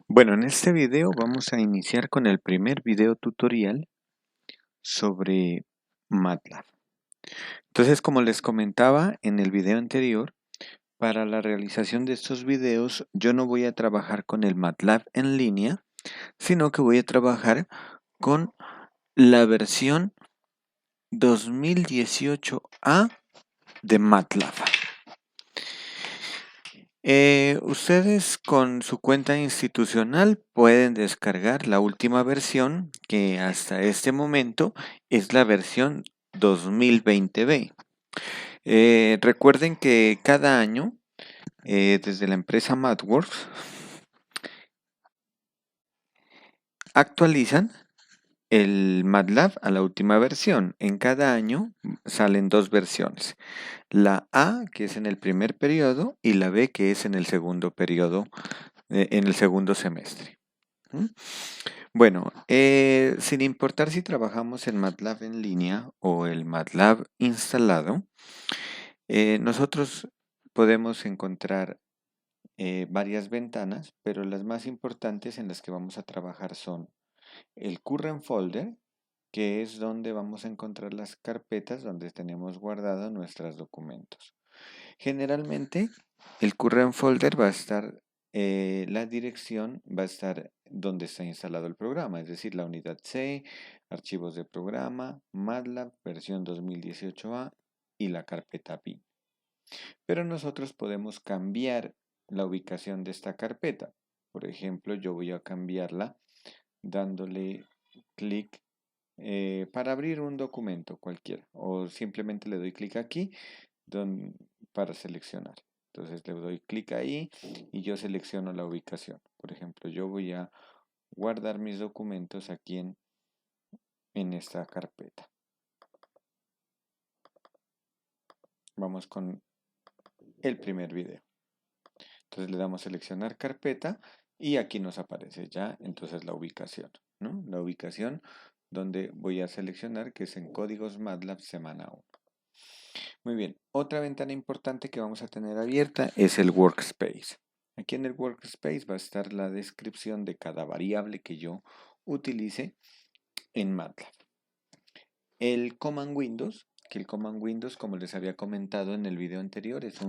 Bueno, en este video vamos a iniciar con el primer video tutorial sobre MATLAB. Entonces, como les comentaba en el video anterior, para la realización de estos videos yo no voy a trabajar con el MATLAB en línea, sino que voy a trabajar con la versión 2018A de MATLAB. Ustedes con su cuenta institucional pueden descargar la última versión, que hasta este momento es la versión 2020B. Recuerden que cada año, desde la empresa MathWorks, actualizan el MATLAB a la última versión. En cada año salen dos versiones. La A, que es en el primer periodo, y la B, que es en el segundo periodo, en el segundo semestre. ¿Mm? Bueno, sin importar si trabajamos en MATLAB en línea o el MATLAB instalado, nosotros podemos encontrar varias ventanas, pero las más importantes en las que vamos a trabajar son el Current Folder, que es donde vamos a encontrar las carpetas donde tenemos guardados nuestros documentos. Generalmente, el Current Folder va a estar, la dirección va a estar donde está instalado el programa, es decir, la unidad C, archivos de programa, MATLAB, versión 2018A y la carpeta bin. Pero nosotros podemos cambiar la ubicación de esta carpeta. Por ejemplo, yo voy a cambiarla dándole clic para abrir un documento cualquiera, o simplemente le doy clic aquí para seleccionar. Entonces le doy clic ahí y yo selecciono la ubicación. Por ejemplo, yo voy a guardar mis documentos aquí en esta carpeta. Vamos con el primer video. Entonces le damos seleccionar carpeta y aquí nos aparece ya entonces la ubicación, ¿no? La ubicación donde voy a seleccionar, que es en códigos MATLAB semana 1. Muy bien, otra ventana importante que vamos a tener abierta es el Workspace. Aquí en el Workspace va a estar la descripción de cada variable que yo utilice en MATLAB. El Command Windows, que el Command Windows, como les había comentado en el video anterior, es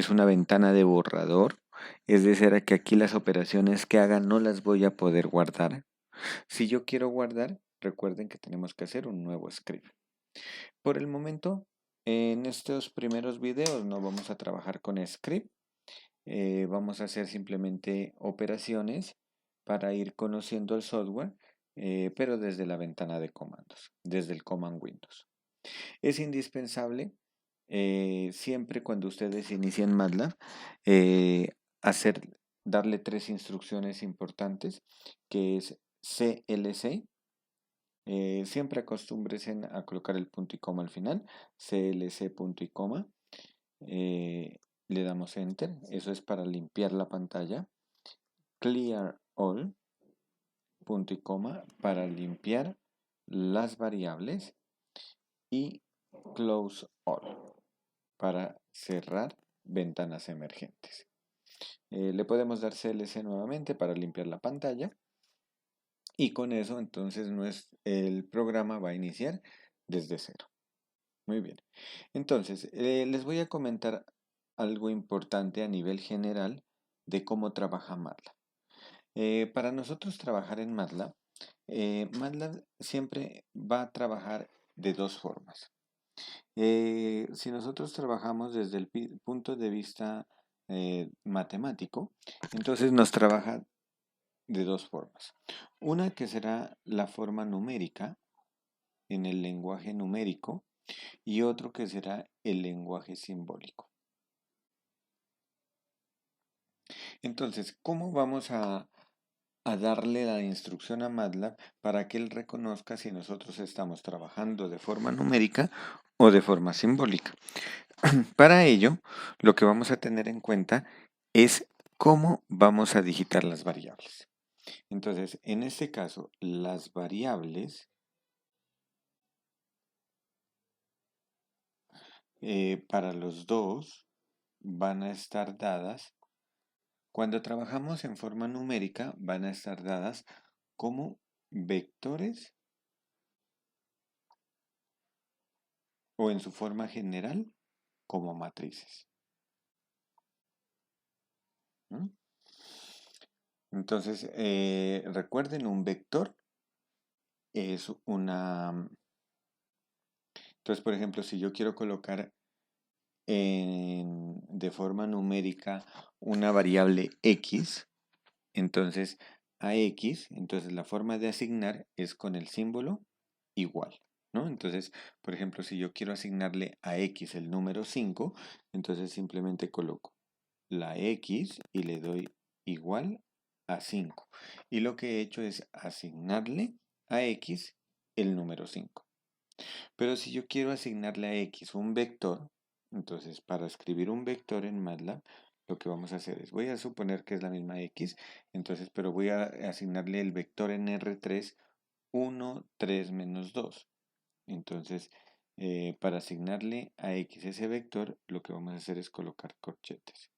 una ventana de borrador. Es decir, que aquí las operaciones que haga no las voy a poder guardar. Si yo quiero guardar, recuerden que tenemos que hacer un nuevo script. Por el momento, en estos primeros videos no vamos a trabajar con script. Vamos a hacer simplemente operaciones para ir conociendo el software, pero desde la ventana de comandos, desde el Command Windows. Es indispensable siempre cuando ustedes inician MATLAB eh, darle tres instrucciones importantes, que es CLC. Siempre acostúmbrense a colocar el punto y coma al final, CLC punto y coma. Le damos Enter, eso es para limpiar la pantalla. Clear All, punto y coma, para limpiar las variables. Y Close All, para cerrar ventanas emergentes. Le podemos dar CLC nuevamente para limpiar la pantalla. Y con eso entonces el programa va a iniciar desde cero. Muy bien. Entonces, les voy a comentar algo importante a nivel general de cómo trabaja MATLAB. Para nosotros trabajar en MATLAB, MATLAB siempre va a trabajar de dos formas. Si nosotros trabajamos desde el punto de vista matemático, entonces nos trabaja de dos formas. Una que será la forma numérica en el lenguaje numérico y otro que será el lenguaje simbólico. Entonces, ¿cómo vamos a darle la instrucción a MATLAB para que él reconozca si nosotros estamos trabajando de forma numérica o de forma simbólica? Para ello, lo que vamos a tener en cuenta es cómo vamos a digitar las variables. Entonces, en este caso, las variables para los dos van a estar dadas Cuando trabajamos en forma numérica van a estar dadas como vectores o en su forma general como matrices. ¿Mm? Entonces, recuerden, un vector es una... Entonces, por ejemplo, si yo quiero colocar de forma numérica una variable x, entonces a x, entonces la forma de asignar es con el símbolo igual, ¿no? Entonces, por ejemplo, si yo quiero asignarle a x el número 5, entonces simplemente coloco la x y le doy igual a 5. Y lo que he hecho es asignarle a x el número 5. Pero si yo quiero asignarle a x un vector, entonces para escribir un vector en MATLAB, lo que vamos a hacer es, voy a suponer que es la misma x, entonces, pero voy a asignarle el vector en R3, 1, 3, menos 2. Entonces, para asignarle a x ese vector, lo que vamos a hacer es colocar corchetes.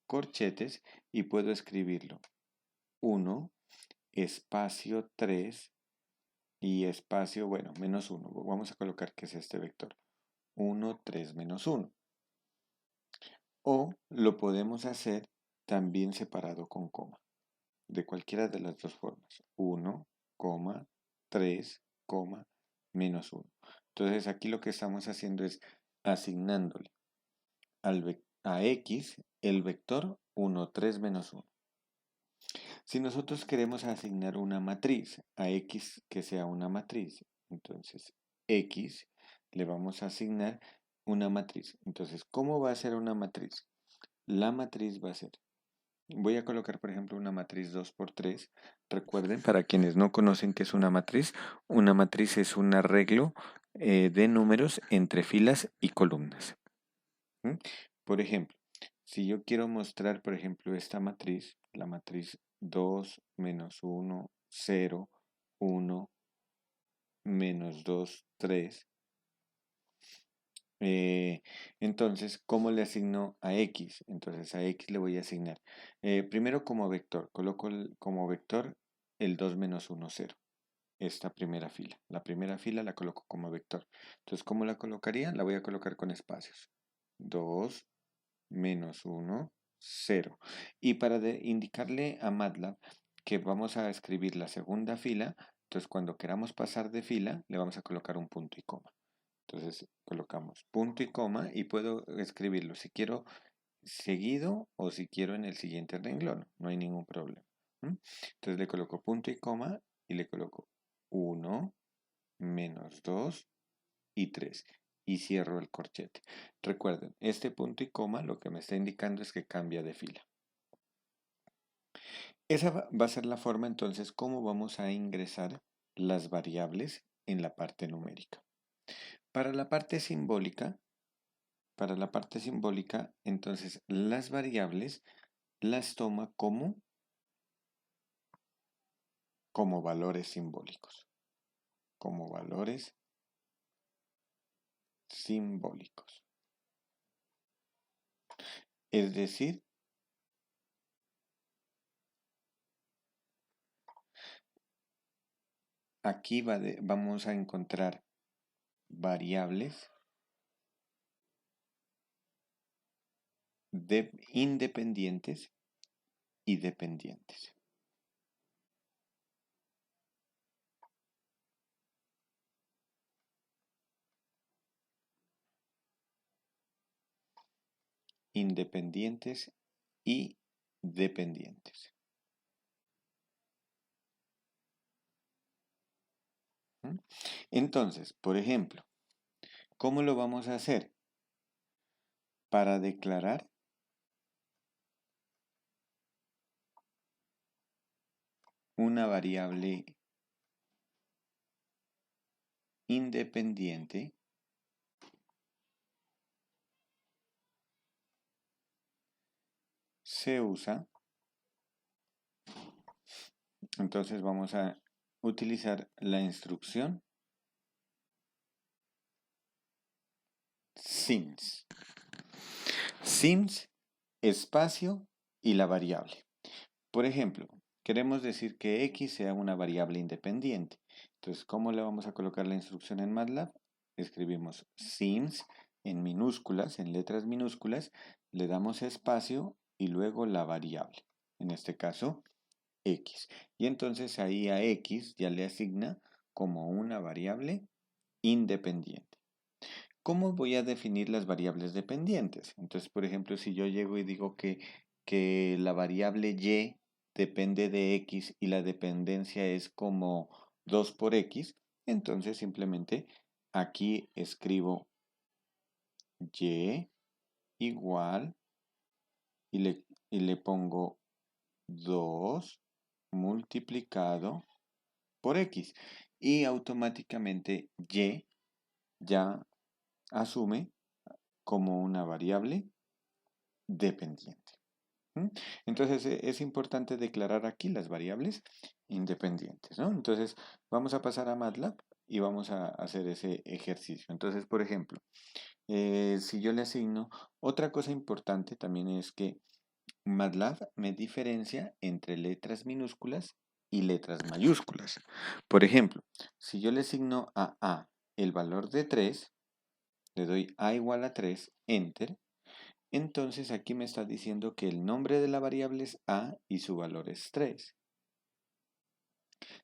Corchetes y puedo escribirlo 1, espacio 3 y espacio, bueno, menos 1. Vamos a colocar que es este vector. 1, 3, menos 1. O lo podemos hacer también separado con coma. De cualquiera de las dos formas. 1, 3, menos 1. Entonces aquí lo que estamos haciendo es asignándole a x el vector 1, 3, menos 1. Si nosotros queremos asignar una matriz a x que sea una matriz, entonces x le vamos a asignar una matriz. Entonces, ¿cómo va a ser una matriz? La matriz va a ser, voy a colocar por ejemplo una matriz 2 por 3. Recuerden, para quienes no conocen qué es una matriz es un arreglo de números entre filas y columnas. ¿Mm? Por ejemplo, si yo quiero mostrar, por ejemplo, esta matriz, la matriz 2, menos 1, 0, 1, menos 2, 3, entonces, ¿cómo le asigno a x? Entonces, a x le voy a asignar, primero como vector, coloco como vector el 2 menos 1, 0, esta primera fila. La primera fila la coloco como vector. Entonces, ¿cómo la colocaría? La voy a colocar con espacios. 2, menos 1, 0. Y para indicarle a MATLAB que vamos a escribir la segunda fila, entonces cuando queramos pasar de fila, le vamos a colocar un punto y coma. Entonces colocamos punto y coma y puedo escribirlo si quiero seguido o si quiero en el siguiente renglón. No hay ningún problema. Entonces le coloco punto y coma y le coloco 1, menos 2 y 3 y cierro el corchete. Recuerden, este punto y coma lo que me está indicando es que cambia de fila. Esa va a ser la forma entonces cómo vamos a ingresar las variables en la parte numérica. Para la parte simbólica, entonces las variables las toma como valores simbólicos. Como valores simbólicos. Es decir, aquí vamos a encontrar variables independientes y dependientes. Independientes y dependientes. Entonces, por ejemplo, ¿cómo lo vamos a hacer? Para declarar una variable independiente, se usa, entonces vamos a utilizar la instrucción since. Since, espacio, y la variable. Por ejemplo, queremos decir que x sea una variable independiente. Entonces, ¿cómo le vamos a colocar la instrucción en MATLAB? Escribimos since en minúsculas, en letras minúsculas, le damos espacio y luego la variable. En este caso, x. Y entonces ahí a x ya le asigna como una variable independiente. ¿Cómo voy a definir las variables dependientes? Entonces, por ejemplo, si yo llego y digo que la variable y depende de x y la dependencia es como 2 por x, entonces simplemente aquí escribo y igual y le pongo 2 multiplicado por x y automáticamente y ya asume como una variable dependiente. ¿Mm? Entonces es importante declarar aquí las variables independientes, ¿no? Entonces vamos a pasar a MATLAB y vamos a hacer ese ejercicio. Entonces, por ejemplo, si yo le asigno, otra cosa importante también es que MATLAB me diferencia entre letras minúsculas y letras mayúsculas. Por ejemplo, si yo le asigno a A el valor de 3, le doy A igual a 3, Enter. Entonces aquí me está diciendo que el nombre de la variable es A y su valor es 3.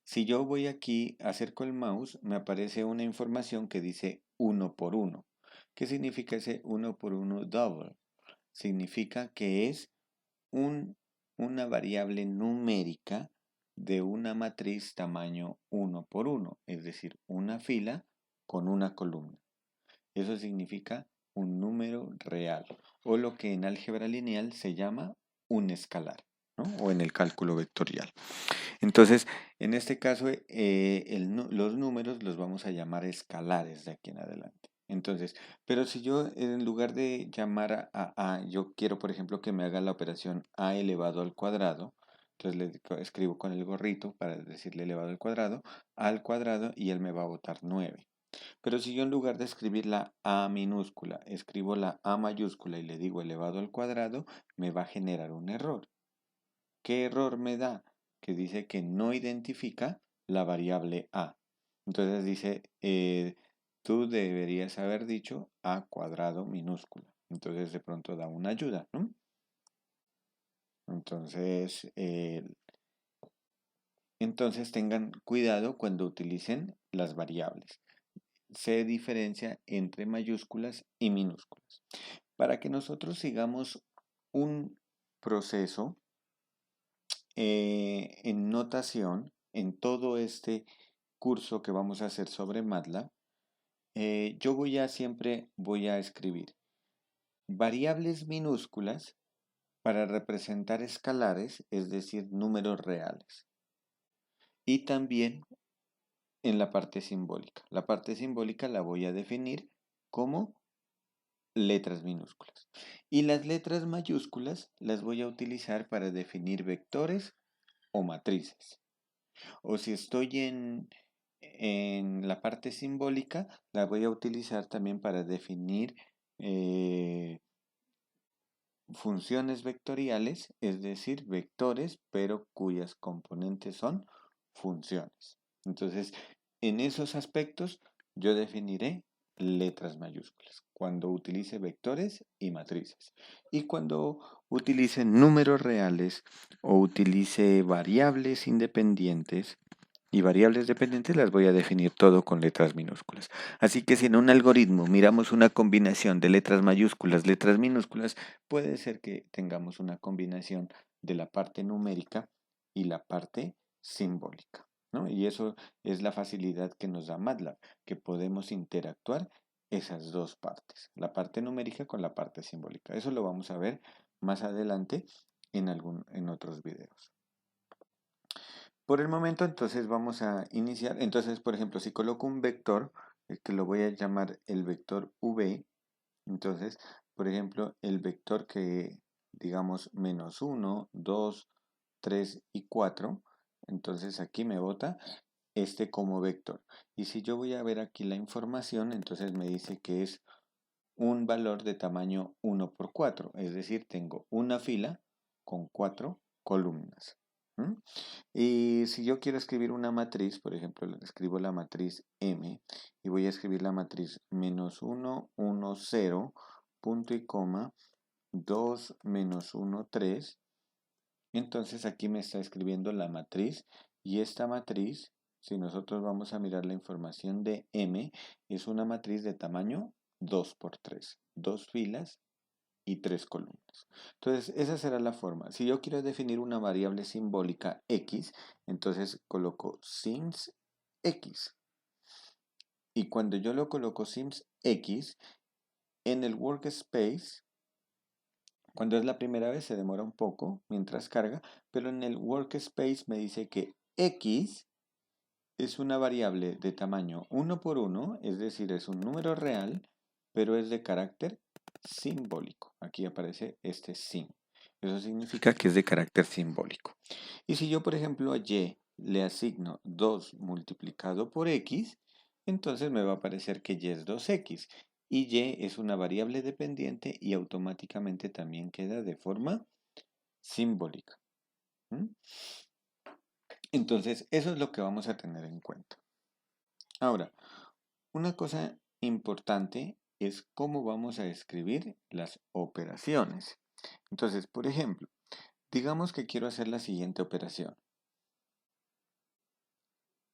Si yo voy aquí, acerco el mouse, me aparece una información que dice 1 por 1. ¿Qué significa ese 1 por 1 double? Significa que es una variable numérica de una matriz tamaño 1 por 1, es decir, una fila con una columna. Eso significa un número real, o lo que en álgebra lineal se llama un escalar, ¿no? O en el cálculo vectorial. Entonces, en este caso, los números los vamos a llamar escalares de aquí en adelante. Entonces, pero si yo en lugar de llamar a, yo quiero, por ejemplo, que me haga la operación a elevado al cuadrado, entonces le escribo con el gorrito para decirle elevado al cuadrado y él me va a botar 9. Pero si yo en lugar de escribir la A minúscula, escribo la A mayúscula y le digo elevado al cuadrado, me va a generar un error. ¿Qué error me da? Que dice que no identifica la variable A. Entonces dice, tú deberías haber dicho A cuadrado minúscula. Entonces de pronto da una ayuda, ¿no? Entonces, entonces tengan cuidado cuando utilicen las variables. Se diferencia entre mayúsculas y minúsculas. Para que nosotros sigamos un proceso en notación, en todo este curso que vamos a hacer sobre MATLAB, yo siempre voy a escribir variables minúsculas para representar escalares, es decir, números reales. Y también en la parte simbólica. La parte simbólica la voy a definir como letras minúsculas. Y las letras mayúsculas las voy a utilizar para definir vectores o matrices. O si estoy en la parte simbólica, la voy a utilizar también para definir funciones vectoriales, es decir, vectores, pero cuyas componentes son funciones. Entonces, en esos aspectos, yo definiré letras mayúsculas cuando utilice vectores y matrices. Y cuando utilice números reales o utilice variables independientes, y variables dependientes las voy a definir todo con letras minúsculas. Así que si en un algoritmo miramos una combinación de letras mayúsculas, letras minúsculas, puede ser que tengamos una combinación de la parte numérica y la parte simbólica, ¿no? Y eso es la facilidad que nos da MATLAB, que podemos interactuar esas dos partes, la parte numérica con la parte simbólica. Eso lo vamos a ver más adelante en otros videos. Por el momento, entonces vamos a iniciar. Entonces, por ejemplo, si coloco un vector, que lo voy a llamar el vector v, entonces, por ejemplo, el vector que digamos menos 1, 2, 3 y 4, entonces aquí me bota este como vector. Y si yo voy a ver aquí la información, entonces me dice que es un valor de tamaño 1 por 4, es decir, tengo una fila con 4 columnas. ¿Mm? Y si yo quiero escribir una matriz, por ejemplo, escribo la matriz M y voy a escribir la matriz menos 1, 1, 0, punto y coma, 2, menos 1, 3. Entonces aquí me está escribiendo la matriz y esta matriz, si nosotros vamos a mirar la información de M, es una matriz de tamaño 2 por 3, 2 filas y 3 columnas. Entonces, esa será la forma. Si yo quiero definir una variable simbólica x, entonces coloco sims x. Y cuando yo lo coloco sims x, en el workspace, cuando es la primera vez se demora un poco mientras carga, pero en el workspace me dice que x es una variable de tamaño 1 por 1, es decir, es un número real, pero es de carácter simbólico. Aquí aparece este sim. Eso significa que es de carácter simbólico. Y si yo, por ejemplo, a y le asigno 2 multiplicado por x, entonces me va a aparecer que y es 2x. Y y es una variable dependiente y automáticamente también queda de forma simbólica. ¿Mm? Entonces, eso es lo que vamos a tener en cuenta. Ahora, una cosa importante es cómo vamos a escribir las operaciones. Entonces, por ejemplo, digamos que quiero hacer la siguiente operación.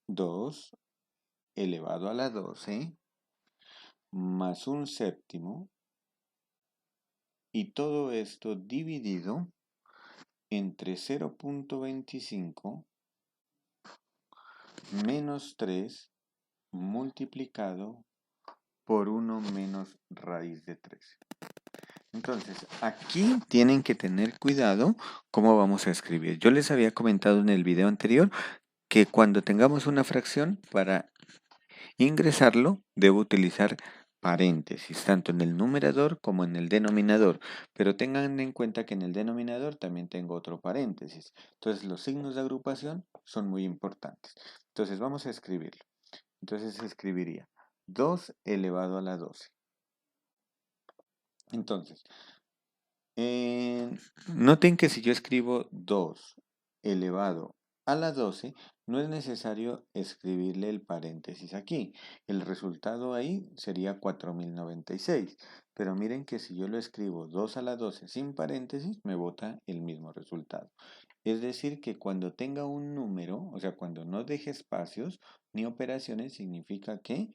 2 elevado a la 12 más un séptimo y todo esto dividido entre 0.25 menos 3 multiplicado por 1 menos raíz de 3. Entonces, aquí tienen que tener cuidado cómo vamos a escribir. Yo les había comentado en el video anterior que cuando tengamos una fracción, para ingresarlo, debo utilizar paréntesis, tanto en el numerador como en el denominador. Pero tengan en cuenta que en el denominador también tengo otro paréntesis. Entonces, los signos de agrupación son muy importantes. Entonces, vamos a escribirlo. Entonces, se escribiría 2 elevado a la 12. Entonces, noten que si yo escribo 2 elevado a la 12, no es necesario escribirle el paréntesis aquí. El resultado ahí sería 4096. Pero miren que si yo lo escribo 2 a la 12 sin paréntesis, me bota el mismo resultado. Es decir, que cuando tenga un número, o sea, cuando no deje espacios ni operaciones, significa que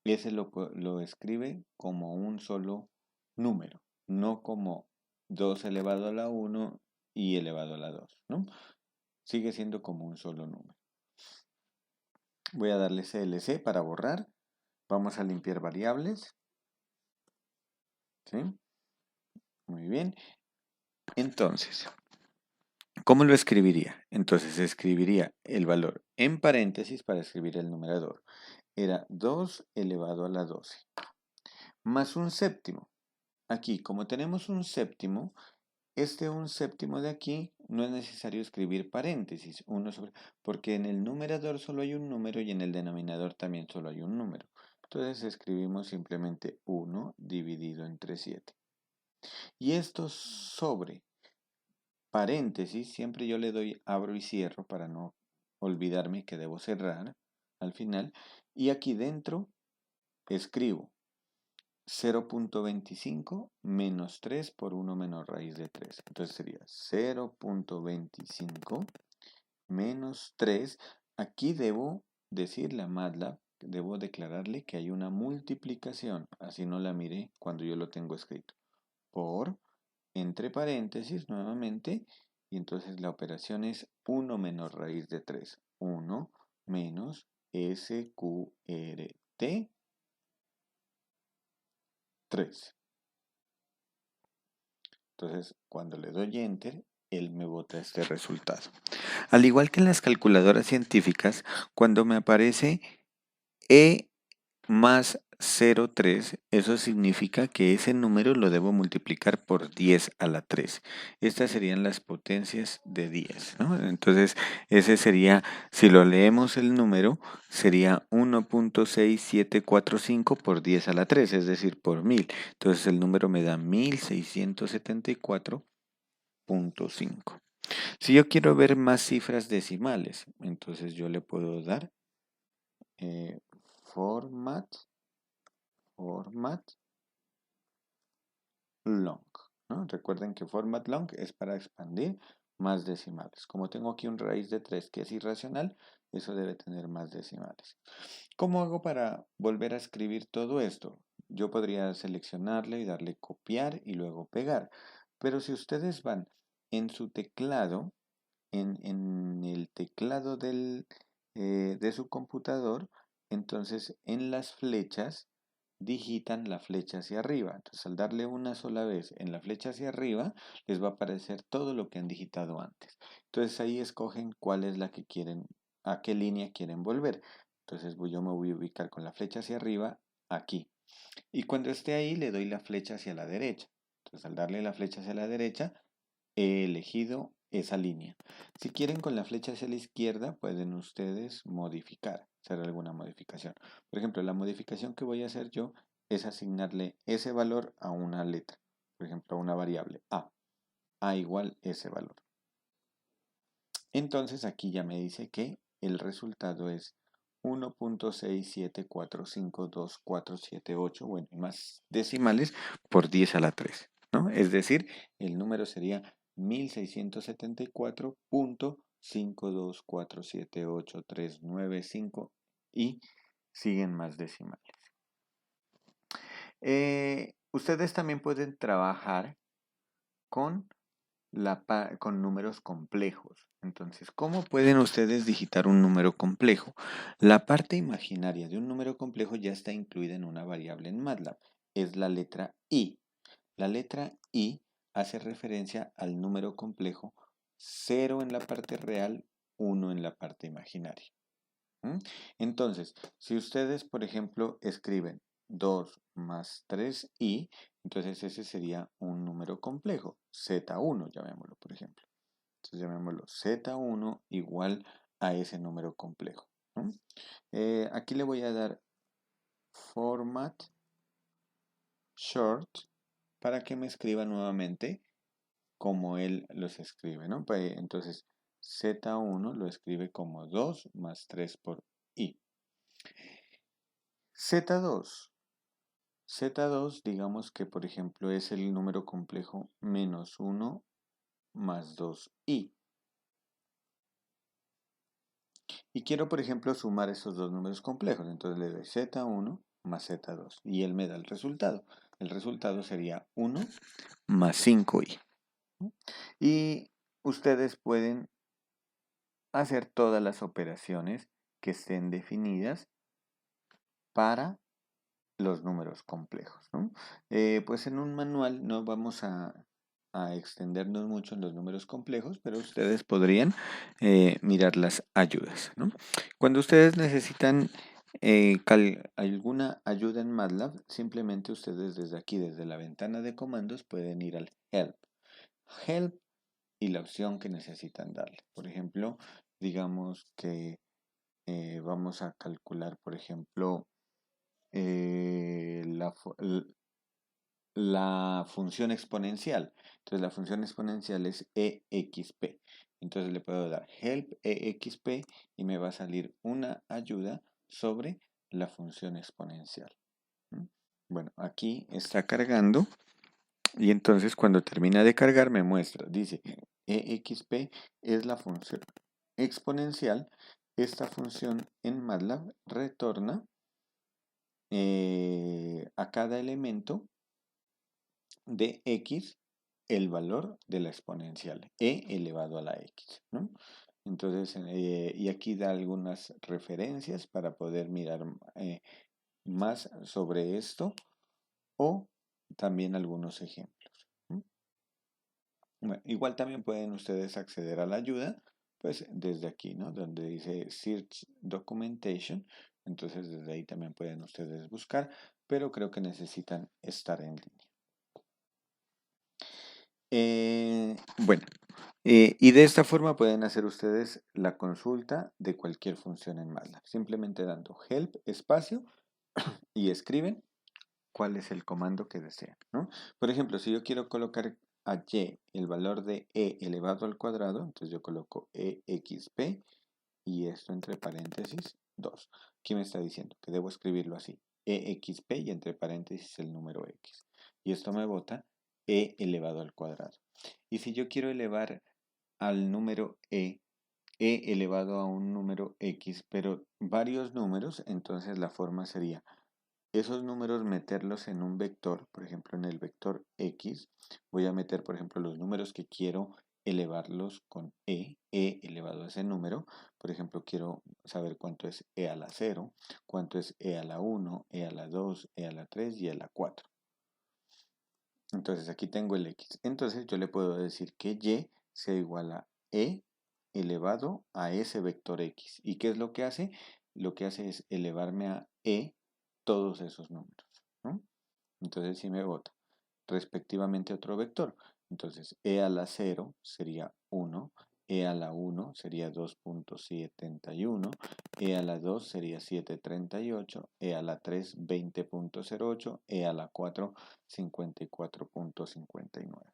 ese lo escribe como un solo número, no como 2 elevado a la 1 y elevado a la 2, ¿no? Sigue siendo como un solo número. Voy a darle CLC para borrar. Vamos a limpiar variables. ¿Sí? Muy bien. Entonces, ¿cómo lo escribiría? Entonces escribiría el valor en paréntesis para escribir el numerador. Era 2 elevado a la 12. Más un séptimo. Aquí, como tenemos un séptimo, un séptimo de aquí no es necesario escribir paréntesis, porque en el numerador solo hay un número y en el denominador también solo hay un número. Entonces escribimos simplemente 1 dividido entre 7. Y esto sobre paréntesis, siempre yo le doy abro y cierro para no olvidarme que debo cerrar al final. Y aquí dentro escribo 0.25 menos 3 por 1 menos raíz de 3. Entonces sería 0.25 menos 3. Aquí debo decirle a MATLAB, debo declararle que hay una multiplicación. Así no la miré cuando yo lo tengo escrito. Por, entre paréntesis nuevamente. Y entonces la operación es 1 menos raíz de 3. 1 menos SQRT 3. Entonces, cuando le doy Enter, él me bota este resultado. Al igual que en las calculadoras científicas, cuando me aparece E más 0,3, eso significa que ese número lo debo multiplicar por 10 a la 3. Estas serían las potencias de 10, ¿no? Entonces, ese sería, si lo leemos el número, sería 1.6745 por 10 a la 3, es decir, por 1000. Entonces, el número me da 1674 0.5. Si yo quiero ver más cifras decimales, entonces yo le puedo dar format long, ¿no? Recuerden que format long es para expandir más decimales. Como tengo aquí un raíz de 3 que es irracional, eso debe tener más decimales. ¿Cómo hago para volver a escribir todo esto? Yo podría seleccionarle y darle copiar y luego pegar. Pero si ustedes van en su teclado, en el teclado de su computador, entonces en las flechas digitan la flecha hacia arriba. Entonces al darle una sola vez en la flecha hacia arriba, les va a aparecer todo lo que han digitado antes. Entonces ahí escogen cuál es la que quieren, a qué línea quieren volver. Entonces yo me voy a ubicar con la flecha hacia arriba aquí. Y cuando esté ahí le doy la flecha hacia la derecha. Entonces al darle la flecha hacia la derecha, he elegido esa línea. Si quieren con la flecha hacia la izquierda, pueden ustedes modificar, hacer alguna modificación. Por ejemplo, la modificación que voy a hacer yo es asignarle ese valor a una letra. Por ejemplo, a una variable A. A igual ese valor. Entonces aquí ya me dice que el resultado es 1.6745247, bueno, y más decimales por 10 a la 3, ¿no? Es decir, el número sería 1674.524783995 y siguen más decimales. Ustedes también pueden trabajar con con números complejos. Entonces, ¿cómo pueden ustedes digitar un número complejo? La parte imaginaria de un número complejo ya está incluida en una variable en MATLAB. Es la letra I. La letra I hace referencia al número complejo 0 en la parte real, 1 en la parte imaginaria. Entonces, si ustedes, por ejemplo, escriben 2 más 3i, entonces ese sería un número complejo, z1, llamémoslo, por ejemplo. Entonces llamémoslo z1 igual a ese número complejo. Aquí le voy a dar format short para que me escriba nuevamente como él los escribe, ¿no? Entonces z1 lo escribe como 2 más 3 por i. Z2. Z2, digamos que por ejemplo es el número complejo menos 1 más 2i. Y quiero por ejemplo sumar esos dos números complejos. Entonces le doy Z1 más Z2 y él me da el resultado. El resultado sería 1 más 5i. Y ustedes pueden hacer todas las operaciones que estén definidas para los números complejos, ¿no? Pues en un manual no vamos a extendernos mucho en los números complejos, pero ustedes podrían mirar las ayudas, ¿no? Cuando ustedes necesitan alguna ayuda en MATLAB, simplemente ustedes desde aquí, desde la ventana de comandos, pueden ir al Help. Help y la opción que necesitan darle. Por ejemplo, digamos que vamos a calcular, por ejemplo, la función exponencial. Entonces la función exponencial es exp. Entonces le puedo dar help exp y me va a salir una ayuda sobre la función exponencial. Bueno, aquí está cargando y entonces cuando termina de cargar me muestra, dice exp es la función exponencial. Esta función en MATLAB retorna a cada elemento de x el valor de la exponencial, e elevado a la x, ¿no? Entonces, y aquí da algunas referencias para poder mirar más sobre esto o también algunos ejemplos. Bueno, igual también pueden ustedes acceder a la ayuda, pues desde aquí, ¿no? Donde dice Search Documentation. Entonces, desde ahí también pueden ustedes buscar, pero creo que necesitan estar en línea. Bueno, y de esta forma pueden hacer ustedes la consulta de cualquier función en MATLAB, simplemente dando help espacio y escriben cuál es el comando que desean, ¿no? Por ejemplo, si yo quiero colocar a y el valor de e elevado al cuadrado, entonces yo coloco exp y esto entre paréntesis 2. ¿Qué me está diciendo? Que debo escribirlo así, exp y entre paréntesis el número x. Y esto me bota e elevado al cuadrado. Y si yo quiero elevar al número e elevado a un número x, pero varios números, entonces la forma sería esos números meterlos en un vector, por ejemplo en el vector x, voy a meter por ejemplo los números que quiero elevarlos con e elevado a ese número, por ejemplo quiero saber cuánto es e a la 0, cuánto es e a la 1, e a la 2, e a la 3 y e a la 4. Entonces aquí tengo el x, entonces yo le puedo decir que y sea igual a e elevado a ese vector x. ¿Y qué es lo que hace? Lo que hace es elevarme a e todos esos números, ¿no? Entonces si me bota respectivamente otro vector. Entonces e a la 0 sería 1, e a la 1 sería 2.71, e a la 2 sería 7.38, e a la 3 20.08, e a la 4 54.59.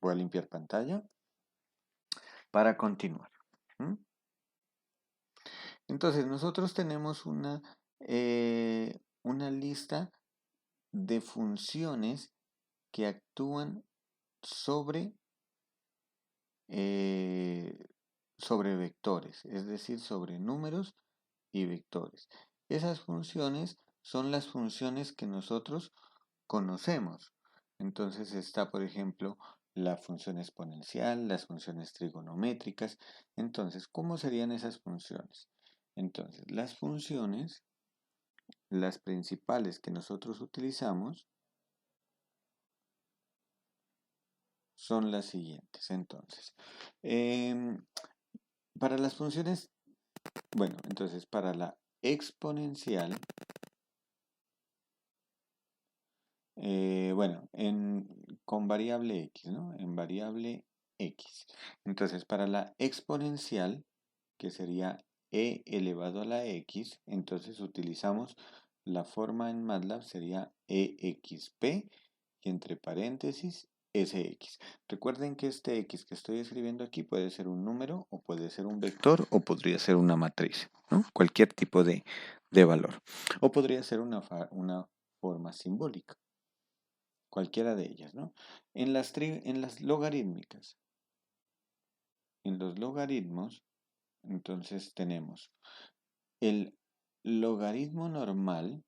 Voy a limpiar pantalla para continuar. Entonces nosotros tenemos una lista de funciones que actúan sobre, eh, sobre vectores, es decir, sobre números y vectores. Esas funciones son las funciones que nosotros conocemos. Entonces está, por ejemplo, la función exponencial, las funciones trigonométricas. Entonces, ¿cómo serían esas funciones? Entonces, las funciones, las principales que nosotros utilizamos, son las siguientes. Entonces, para las funciones, bueno, entonces para la exponencial, bueno, con variable x, ¿no? En variable x. Entonces, para la exponencial, que sería e elevado a la x, entonces utilizamos la forma en MATLAB sería exp y entre paréntesis sx. Recuerden que este x que estoy escribiendo aquí puede ser un número o puede ser un vector o podría ser una matriz, ¿no? Cualquier tipo de valor. O podría ser una forma simbólica. Cualquiera de ellas, ¿no? En las logarítmicas. En los logaritmos, entonces tenemos el logaritmo normal,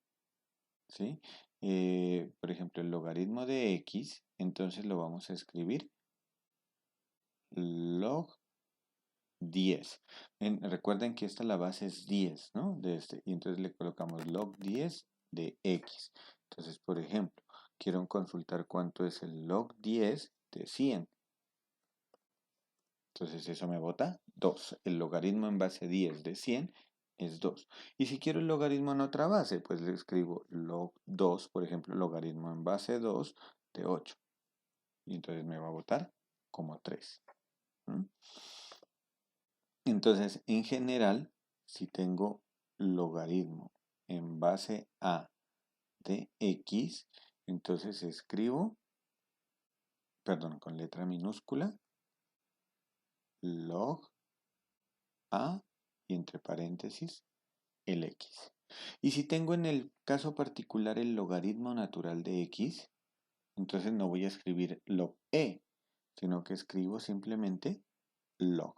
¿sí? Por ejemplo, el logaritmo de x, entonces lo vamos a escribir log 10. Recuerden que esta la base es 10, ¿no? Y entonces le colocamos log 10 de x. Entonces, por ejemplo, quiero consultar cuánto es el log 10 de 100. Entonces eso me bota 2. El logaritmo en base 10 de 100 es 2. Y si quiero el logaritmo en otra base, pues le escribo log 2, por ejemplo, logaritmo en base 2 de 8. Y entonces me va a botar como 3. Entonces, en general, si tengo logaritmo en base a de x, entonces escribo, perdón, con letra minúscula, log a y entre paréntesis el x. Y si tengo en el caso particular el logaritmo natural de x, entonces no voy a escribir log e, sino que escribo simplemente log.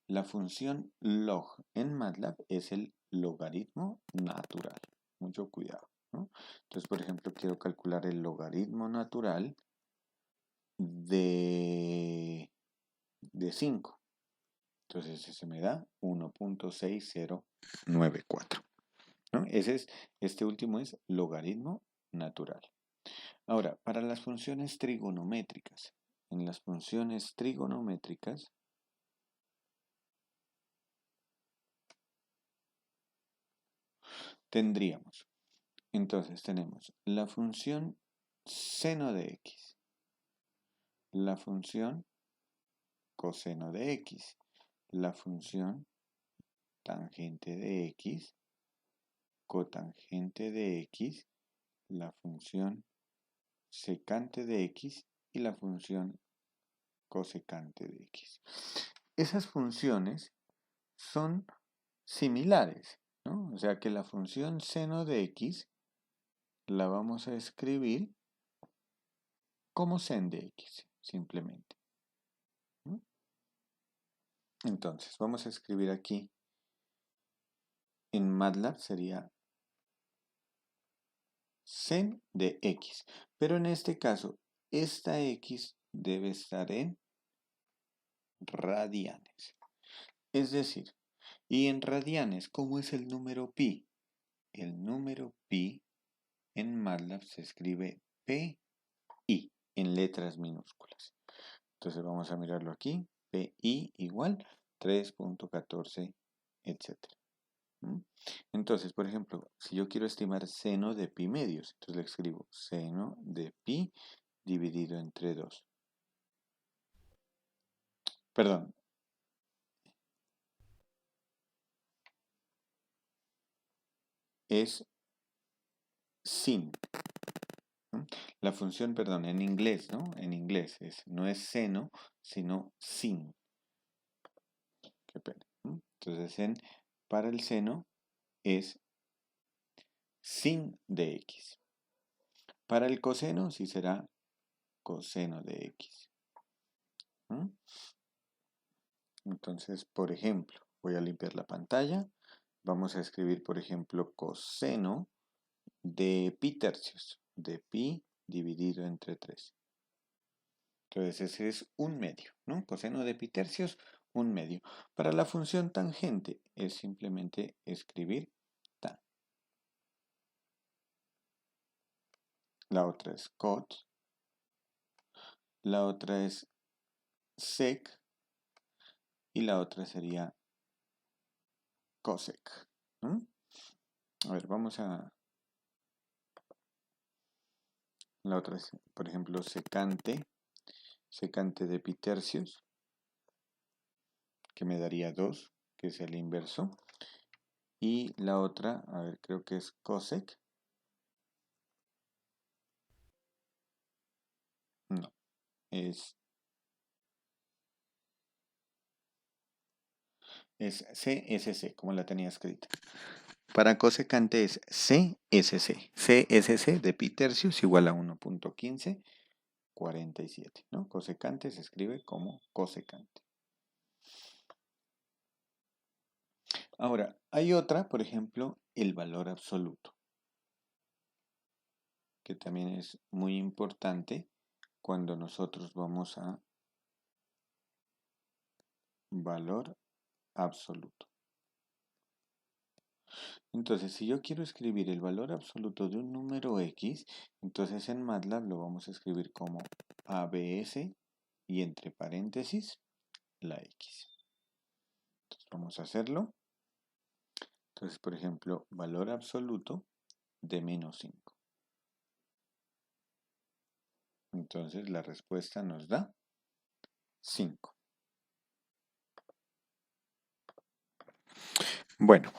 La función log en MATLAB es el logaritmo natural. Mucho cuidado, ¿no? Entonces, por ejemplo, quiero calcular el logaritmo natural de 5. Entonces, ese me da 1.6094. ¿No? Este último es logaritmo natural. Ahora, para las funciones trigonométricas. En las funciones trigonométricas tendríamos, entonces tenemos la función seno de x, la función coseno de x, la función tangente de x, cotangente de x, la función secante de x y la función cosecante de x. Esas funciones son similares, ¿no? O sea que la función seno de x la vamos a escribir como sen de x, simplemente. ¿No? Entonces, vamos a escribir aquí, en MATLAB sería sen de x, pero en este caso, esta x debe estar en radianes. Es decir, y en radianes, ¿cómo es el número pi? El número pi en MATLAB se escribe pi en letras minúsculas. Entonces vamos a mirarlo aquí. Pi igual 3.14, etc. Entonces, por ejemplo, si yo quiero estimar seno de pi medios, entonces le escribo seno de pi dividido entre 2. Perdón. Es sin. ¿No? La función, perdón, en inglés, ¿no? En inglés no es seno, sino sin. Qué pena. Entonces, para el seno es sin de x. Para el coseno sí será coseno de x. Entonces, por ejemplo, voy a limpiar la pantalla. Vamos a escribir, por ejemplo, coseno de pi tercios, de pi dividido entre 3. Entonces, ese es un medio, ¿no? Coseno de pi tercios, un medio. Para la función tangente es simplemente escribir tan. La otra es cot. La otra es sec. Y la otra sería cosec. A ver, vamos a... La otra es, por ejemplo, secante de pi tercios, que me daría 2, que es el inverso. Y la otra, a ver, creo que es cosec. No, es CSC, como la tenía escrita. Para cosecante es CSC. CSC de pi tercios igual a 1.1547, ¿no? Cosecante se escribe como cosecante. Ahora, hay otra, por ejemplo, el valor absoluto, que también es muy importante cuando nosotros vamos a valor absoluto. Entonces, si yo quiero escribir el valor absoluto de un número x, entonces en MATLAB lo vamos a escribir como ABS y entre paréntesis la x. Entonces, vamos a hacerlo. Entonces, por ejemplo, valor absoluto de menos 5. Entonces, la respuesta nos da 5. Bueno,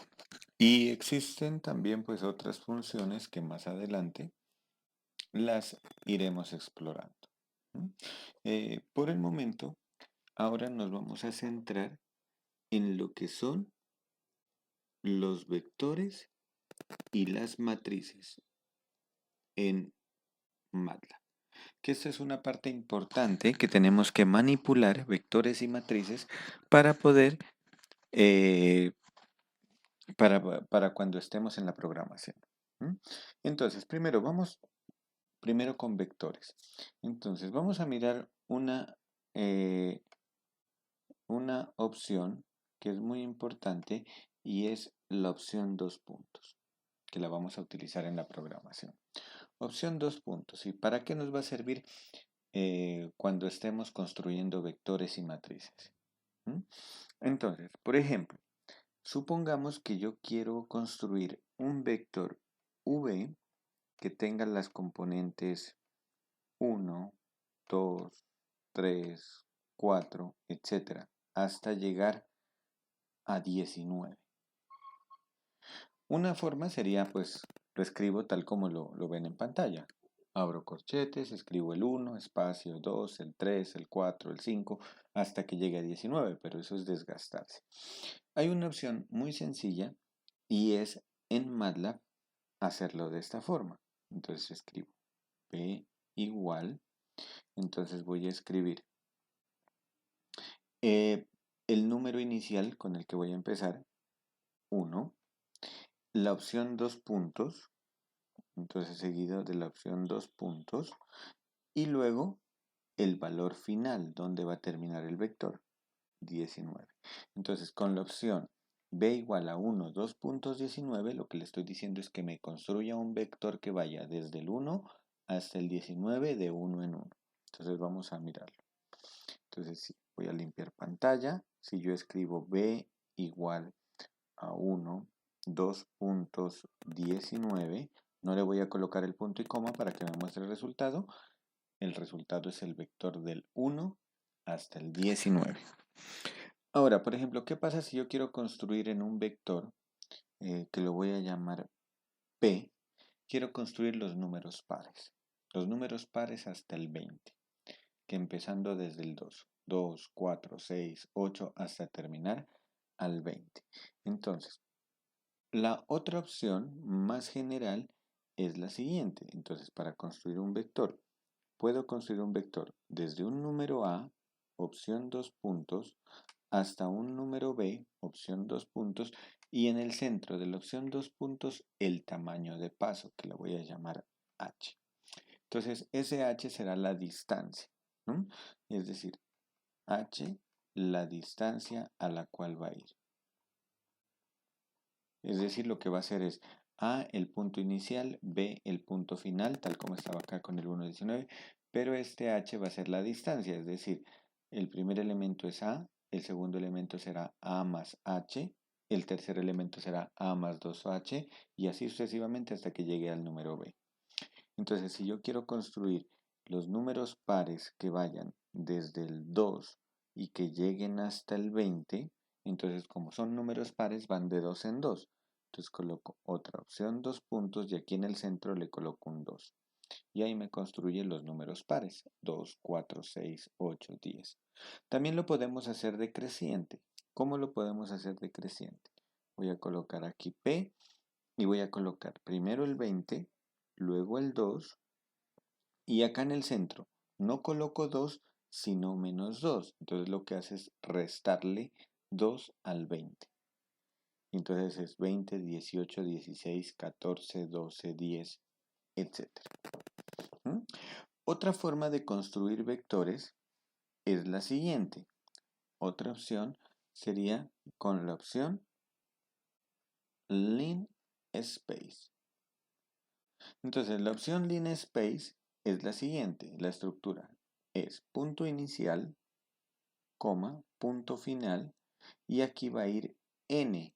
y existen también pues otras funciones que más adelante las iremos explorando. Por el momento, ahora nos vamos a centrar en lo que son los vectores y las matrices en MATLAB. Que esta es una parte importante que tenemos que manipular vectores y matrices para poder, para cuando estemos en la programación. Entonces, primero con vectores. Entonces, vamos a mirar una opción que es muy importante y es la opción 2 puntos, que la vamos a utilizar en la programación. Opción 2 puntos. ¿Y para qué nos va a servir cuando estemos construyendo vectores y matrices? Entonces, por ejemplo, supongamos que yo quiero construir un vector v que tenga las componentes 1, 2, 3, 4, etc. hasta llegar a 19. Una forma sería, pues, lo escribo tal como lo ven en pantalla. Abro corchetes, escribo el 1, espacio 2, el 3, el 4, el 5, hasta que llegue a 19, pero eso es desgastarse. Hay una opción muy sencilla y es en MATLAB hacerlo de esta forma. Entonces escribo P igual, entonces voy a escribir el número inicial con el que voy a empezar, 1, la opción 2 puntos, entonces seguido de la opción 2 puntos, y luego el valor final, donde va a terminar el vector, 19. Entonces, con la opción b igual a 1, 2 puntos 19, lo que le estoy diciendo es que me construya un vector que vaya desde el 1 hasta el 19 de 1 en 1. Entonces vamos a mirarlo. Entonces, sí, voy a limpiar pantalla. Si yo escribo b igual a 1, 2 puntos 19, no le voy a colocar el punto y coma para que me muestre el resultado. El resultado es el vector del 1 hasta el 19. Ahora, por ejemplo, ¿qué pasa si yo quiero construir en un vector que lo voy a llamar P? Quiero construir los números pares. Los números pares hasta el 20, que empezando desde el 2, 2, 4, 6, 8, hasta terminar al 20. Entonces, la otra opción más general es la siguiente. Entonces, para construir un vector, puedo construir un vector desde un número A, opción 2 puntos, hasta un número B, opción 2 puntos, y en el centro de la opción 2 puntos el tamaño de paso, que lo voy a llamar h. Entonces, ese h será la distancia, ¿no? Es decir, h, la distancia a la cual va a ir. Es decir, lo que va a hacer es A, el punto inicial, B, el punto final, tal como estaba acá con el 1,19, pero este h va a ser la distancia, es decir, el primer elemento es A, el segundo elemento será A más h, el tercer elemento será A más 2h, y así sucesivamente hasta que llegue al número B. Entonces, si yo quiero construir los números pares que vayan desde el 2 y que lleguen hasta el 20, entonces como son números pares van de 2 en 2. Entonces coloco otra opción 2 puntos y aquí en el centro le coloco un 2. Y ahí me construye los números pares, 2, 4, 6, 8, 10. También lo podemos hacer decreciente. ¿Cómo lo podemos hacer decreciente? Voy a colocar aquí P y voy a colocar primero el 20, luego el 2 y acá en el centro no coloco 2 sino menos 2. Entonces lo que hace es restarle 2 al 20. Entonces es 20, 18, 16, 14, 12, 10, etc. ¿Mm? Otra forma de construir vectores es la siguiente. Otra opción sería con la opción linspace. Entonces, la opción linspace es la siguiente. La estructura es punto inicial, coma, punto final, y aquí va a ir n.